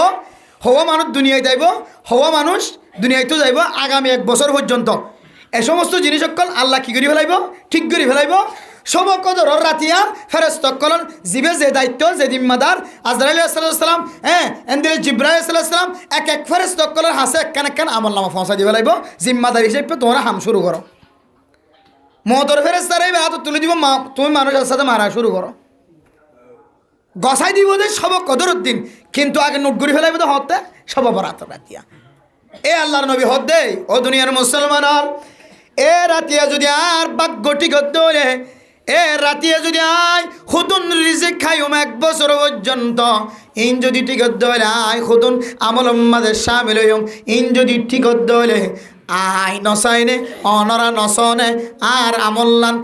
Speaker 1: হওয়া মানুষ দুনিয়ায় যাইব হওয়া মানুষ দুনিয়ায় যাইব আগামী 1 বছর পর্যন্ত এ সমস্ত জিনিস সকল আল্লাহ কি করে ফেলাইব ঠিক করে ফেলাইব সব কদর রাতিয়া ফেরত তক্কলন জিবে যে দায়িত্ব যে জিম্মাদার আজরাইল আলাইহিসসালাম এন্দিলে জিব্রাইল আলাইহিসসালাম এক এক ফেরত তক্কলের হাসে একখান আমল নামা পৌঁছা দিব লাগব জিম্মাদার হিসেবে তোমরা হাম শুরু করো মহতর ফেরেস্তারাই হাত তুলে দিব তুমি মানুষের সাথে মারা শুরু করো গসাই দিব যে সব কদরের দিন, কিন্তু আগে নোট করে ফেলাইবে তো হতে সব বরাত রাতিয়া। এ আল্লাহর নবী হদ দেই ও দুনিয়ার মুসলমান, এ রাতিয়া যদি আর ভাগ্য ঠিক হতে, এ রাতিয়া যদি আয় খুতুন রিজিক খাইম 1 বছর পর্যন্ত, ইন যদি ঠিক হতে আয় খুতুন আমল মাদের শামিল হইম, ইন যদি ঠিক হতে আই নসাইনে অনরা নসনে আর আমল্লান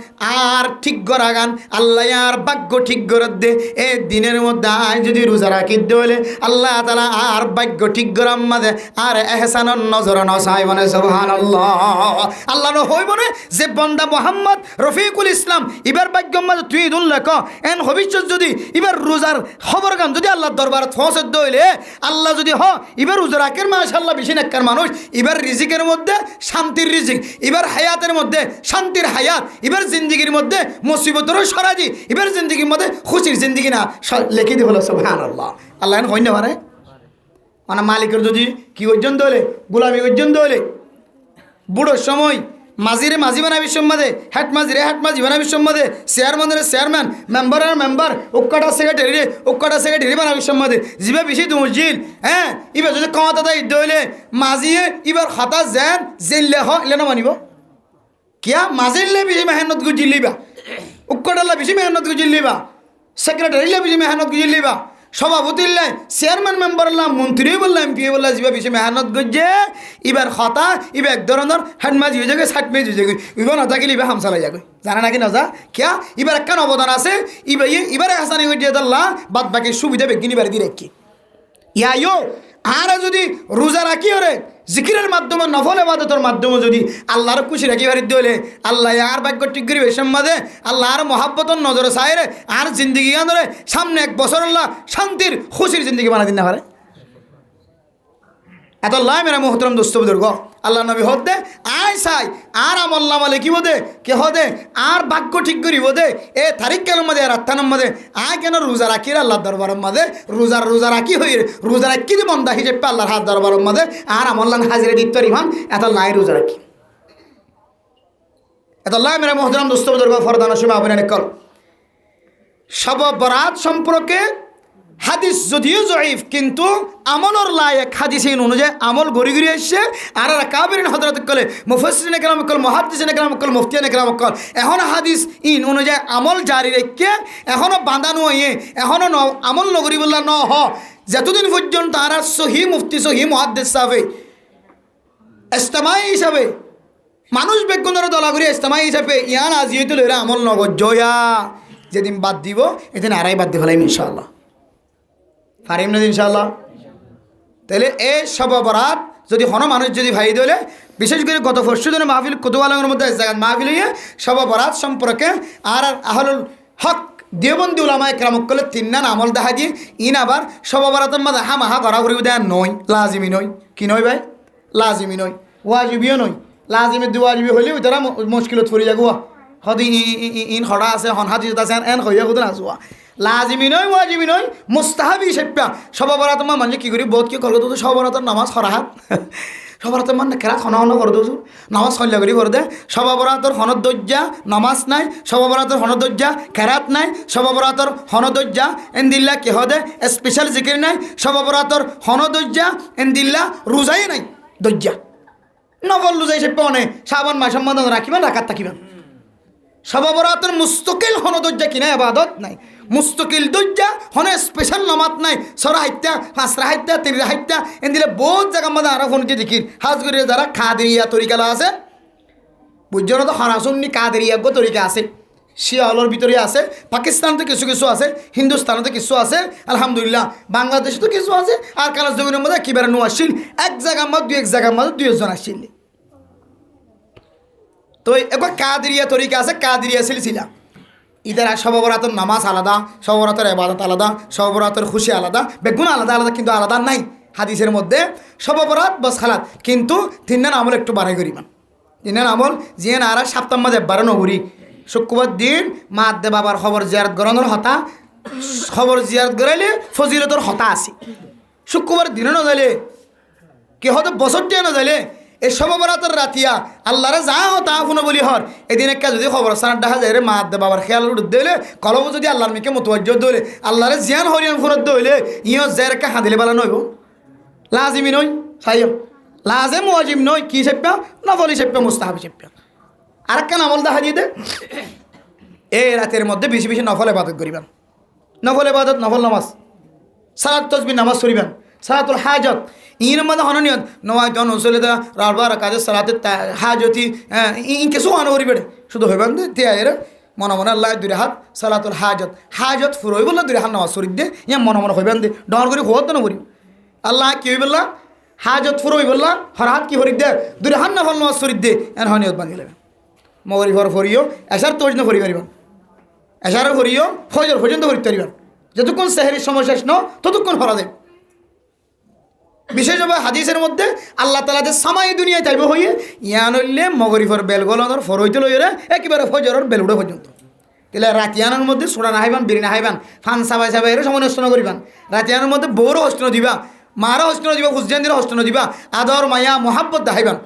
Speaker 1: আর ঠিক গরাগান আল্লাহ আর ভাগ্য ঠিক গরত দে। এ দিনের মধ্যে আয় যদি রোজা রাখি দলে আল্লাহ তাআলা আর ভাগ্য ঠিক গরাম মাদে আর এহসানন নজর নসাই মানে সুবহানাল্লাহ। আল্লাহ ন হই বনে যে বন্দা মোহাম্মদ রফিকুল ইসলাম এবার ভাগ্য মাদে তুই দুল্লাহ ক এন ভবিষ্যৎ যদি এবার রোজার খবর গান যদি আল্লাহ দরবার ফসদ দইলে আল্লাহ যদি হ এবার রোজা রাখের মাশাআল্লাহ বেশি নেককার মানুষ, এবার রিজিকের মধ্যে শান্তির রিজিক, এবার হায়াতের মধ্যে শান্তির হায়াত, এবার জিন্দিগির মধ্যে মুসিবতেরও সরাজি, এবার জিন্দিগির মধ্যে খুশির জিন্দিগি না লিখে দিয়ে হলো সুবহানাল্লাহ। আল্লাহ হই না পারে মানে মালিকের যদি কি অর্জন দলে গোলামি অর্জন দলে বুড়োর সময় মাঝিরে মাঝি বানাবি সম্মাদে, হেড মাঝিরে হেড মাঝি বানাবি সম্মাদে, চেয়ারম্যানের চেয়ারম্যান, মেম্বারের মেম্বার, উক্কাটা সেক্রেটারি বানাবি সম্মাদে, জিবে বেশি দুমজিল হ্যাঁ এবার যদি কমাতা দেয় দইলে মাঝিয়ে এবার খাতা যেন জেললে হলে না মানিব কিয়া মাঝিলে বেশি মেহনত গুজিলিবা, উক্কাটাল্লা বেশি মেহনত গুজিলিবা, সেক্রেটারিলে বেশি মেহনত গুজিলিবা, সভাপতিল্লাই চেয়ারম্যান মেম্বারল্লাহ মন্ত্রী বললাম এমপি বললাম যা বেশি মেহনত করছে এবার হতা এবার এক ধরনের হ্যান্ডমাজি হয়ে যাবে ষাট মেজ হয়ে যাবে এবার না থাকিলে এবার হামসালাই যাবে জানা নাকি না যা কিয়া এবার একটা অবদান আছে এবারে হাসানি হয়ে আল্লাহ বাদ বাকি সুবিধা বেগিনি বাড়ি দিয়ে রাখি ইয়াইও আর যদি রোজা রাখি ওরে জিকিরের মাধ্যমে নফল ইবাদতের মাধ্যমে যদি আল্লাহর খুশি রাখি বাড়ি দিলে আল্লাহ আর ভাগ্য ঠিক করিবে সম্মাদে আল্লাহ আর মহাব্বতর নজরে চাইরে আর জিন্দগি আনরে সামনে 1 বছর আল্লাহ শান্তির খুশির জিন্দগি বানা দিন না পারে। এত আল্লাহ মেরা মোহতরম দোস্ত বুজুর্গ আল্লাহ নবী হদে আয় চাই আর আমল্লা মালে কি বোধে কে হদে আর ভাগ্য ঠিক করিব দে এ তারিখ কেন মধ্যে আর আত্মার মধ্যে আয় কেন রোজা রাখি আল্লাহ দরবারের মধ্যে রোজা রাখি হই রোজা রাখি যে বন্ধা হিসেবে আল্লাহর হাত দরবারের মধ্যে আর আমল্লাহ হাজিরে দিত ইমান এত লাই রোজা রাখি এত আল্লাহ মেরা মোহতরম দোস্ত বুজুর্গ ফরদান সময় আপনি কল সব বরাত সম্পর্কে হাদিস যদিও জয়ীফ কিন্তু আমলর লায়ক হাদিস ইন অনুযায়ী আমল গড়ি গড়ি আসছে আর কাবিরিন হযরত কলে মুফাসসিরিন কেরাম কল মুহাদ্দিসিন কেরাম কল মুফতিয়ান কেরাম কল এখন হাদিস ইন অনুযায়ী আমল জারি রেখে এখনো বাঁধানো হয়ে এখনো আমল নগরী বললা ন হ যতদিন পর্যন্ত তারা সহি মুফতি সহি মুহাদ্দিস সাহেব ইজতিমাই হিসাবে মানুষ বেগুনের দলাগুড়ি ইজতিমাই হিসাবে ইয়ান আজিয়ত লইরা আমল নগর জয়া যেদিন বাদ দিব এদিন আড়াই বাদ দিয়ে ফেলাইম ইনশাআল্লাহ পারিম না ইনশাআল্লাহ। তাহলে এই সব বরাত যদি হন মানুষ যদি ভাই দিলে বিশেষ করে গত পরশু দিনে মাহফিল কুতুবালয়ের মধ্যে জায়গা মাহফিল হয়ে সব বরাত সম্পর্কে আর আহলুল হক দেওবন্দি উলামায়ে কেরাম কলে 3 নান আমল দেখা দিয়ে ইন আবার সব বরাতের মধ্যে হামাহা ঘোরাঘুরি দেয়া নয় লাজিমি নয় কি নয় ভাই লাজিমি নয় ওয়াজিবিও নয় লাজিমি দুয়াজিবি হইলে তারা মুশকিলত পড়ে যাগুয়া হদি ইন খড়া আছে হন হাদিস আছে এন হইয়া খুদন আসুয়া লাজিমি নয় ওয়াজিবি নয় মুস্তাহাবি হিসেবে সব বরাত মানে কি করি বহুত কি করলো তো সব বরাতের নামাজ হরাহাত সব বরাতের মানে কেরা খনা করে দোষ নামাজ খল্লা করি করে দে সব বরাতের হনদজ্জা নামাজ নাই সব বরাতের হনদজ্জা কেরাত নাই সব বরাতের হনদজ্জা এন্দিল্লা কি হদে স্পেশাল জিকির নাই সব বরাতের হনদজ্জা এন্দিল্লা রোজাই নাই দজ্জা নফল রোজা হিসেবে অনেক শ্রাবণ মাস সম্বন্ধ রাখিবেন রাখাত থাকিবেন সব বরাতের মুস্তকিল হনদজ্জা কিনা ইবাদত নাই মুস্তকিল দজ্জা হনে স্পেশাল নামাজ নাই সরা হাইত্যা হাসরা হাইত্যা তিনরা হাইত্যা এন দিলে বহুত জায়গা মধ্যে আরো ফোন দেখির হাজ করে যারা খাদেরিয়া তরিকালা আছে বুঝছো না তো হরাসুন্নি কাদেরিয়া গো তরিকা আছে শিয়া হলর ভিতরে আছে পাকিস্তানতে কিছু কিছু আছে হিন্দুস্তানতে কিছু আছে আলহামদুলিল্লাহ বাংলাদেশে তো কিছু আছে আর কালাস জমিনের মধ্যে কিবারে নো আসছিল এক জায়গার মধ্যে এক জায়গার মধ্যে 2 জন আসছিল তো একবার কাদেরিয়া তরিকা আছে কাদেরিয়া সিলসিলা ঈদের সব বরাতের নামাজ আলাদা সব বরাতের ইবাদত আলাদা সব বরাতের খুশি আলাদা বেগুন আলাদা আলাদা কিন্তু আলাদা নাই হাদিসের মধ্যে সব বরাত বস খালাত কিন্তু 3 নান আমল একটু বাড়াই করিমান 3 নান আমল জিয়ান আর সপ্তাহ মাঝে 12 নগরী শুক্রবার দিন মা দে বাবার খবর জিয়ারত করানোর হতা খবর জিয়ারত করাইলে ফজিলতর হতা আছে শুক্রবার দিনও না যাইলে কি হয়তো বছর দিয়ে না যাইলে এই সব বরাতের রাতিয়া আল্লাহরে যা তা শুনো বলি হর এদিন একটা যদি খবর সানার দেখা যায় রে মা দে বাবার খেয়াল উঠ দিলে কলব যদি আল্লাহর মেকে মতওয়াজ্জ দইলে আল্লাহরে জিয়ান হরিয়ান ফুরত দইলে ইও জের কা হাদিলে বালা নইব লাজিমি নই সাইয়ম লাজিম ওয়াজিব নই কি সেপ্পা নফলি সেপ্পা মুস্তাহাব সেপ্পা আর কেন আমল দেখা দিয়ে দে এই রাতের মধ্যে বেশি বেশি নফল ইবাদত করিবেন নফল ইবাদত নফল নামাজ সালাত তাসবিহ নামাজ পড়িবেন সালাতুল হাজত ইন মধ্যে হননিয়ত নওয়াই জন উসলে দা রারবার কাজে সালাতে হাজতি ইন কিছু হন করিবে শুধু হইবেন তে আয়ের মনে মনে আল্লাহ দুই হাত সালাতুল হাজত ফুরই বললা দুই হাত নামাজ পড়ি দে ইয়া মনে মনে হইবেন দে ডর করে হত না করি আল্লাহ কি বললা হাজত ফুরই বললা হর হাত কি হরি দে দুই হাত নফল নামাজ পড়ি দে এন হনিয়ত বানিয়ে নেবেন মগরি ভর ফরিও এসার তোজ না ফরি পারিবেন এসার ফরিও ফজর পর্যন্ত করিতে পারিবেন যতক্ষণ সেহরির সময় শেষ ন ততক্ষণ ফরা দেব বিশেষভাবে হাদিসের মধ্যে আল্লাহ তাআলা যে সামাই দুনিয়ায় তাইব হইয়ে ইয়ান হইলে মগরিফর বেলগলনের ফর হইতে লইরে একেবারে ফজরের বেল উঠে পর্যন্ত তাহলে রাতিয়ানোর মধ্যে সোড়া না হাইবান বিড়ি না হাইবান ফান সাবাই সাবাই এর সময় নষ্ট না করিবান রাতিয়ানোর মধ্যে বউরও হস্ত দিবা মারও হস্ত দিবা হুসজানদের হস্ত দিবা আদর মায়া মোহাব্বত দেখাইবান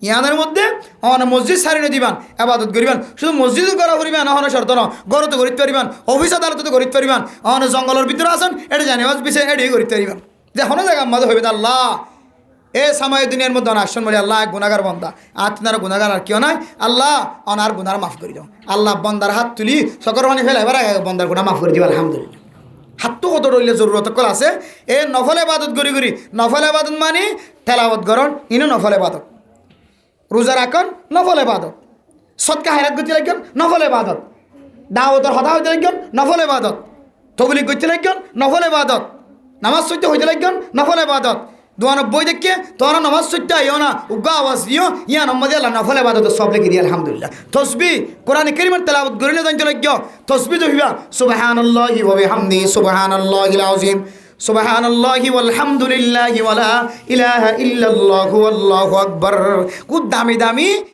Speaker 1: ইয়ানের মধ্যে অন মসজিদ সারিনে দিবান আবাদত করিবান শুধু মসজিদ করা করিবান অহন শর্ত ন গরতে করিতে পারিবান অফিস আদালতে করিতে পারিবান অহন জঙ্গলের ভিতরে আসেন এটা জানিবাজ বিষয় এটি করিতে পারিবান যে হন জায়গা আমাদের হইবে আল্লাহ এ সময় দুনিয়ার মধ্যে আসন বলে আল্লাহ গুনাগার বন্দা আপনার গুনাগার আর কেউ নাই আল্লাহ অনার গুনার মাফ করে দাও আল্লাহ বন্দার হাত তুলি সকর মানে ফেলে এবার বন্দার গুণা মাফ করে দিবা আলহামদুলিল্লাহ হাত তো কত রইলে জরুরত কল আছে এ নফল ইবাদত করি করি নফল ইবাদত মানে তেলাওয়াত করন ইনো নফল ইবাদত রোজা রাখুন নফল ইবাদত সদকা হায়রাত করতে লাগবেন নফল ইবাদত দাওয়াতের হদা হইতে লাগবেন নফল ইবাদত তবলিগ করতে লাগবেন নফল ইবাদত নামাজ পড়তে হইতে লাগবেন নফল ইবাদত 92 দেখে তোরা নামাজ পড়তে আইও না উগা আওয়াজ দিও ইয়া নম্বরে আল্লাহ নফল ইবাদত সব লিখে দিয়ে আলহামদুলিল্লাহ তাসবিহ কোরআন কারীমের তেলাওয়াত করিলে জানতে লাগবে তাসবিহ হইবা সুবহানাল্লাহি ওয়া বিহামদিহি সুবহানাল্লাহিল আযীম সুবহানাল্লাহি ওয়ালহামদুলিল্লাহি ওয়ালা ইলাহা ইল্লাল্লাহু আল্লাহু আকবার খুব দামি দামি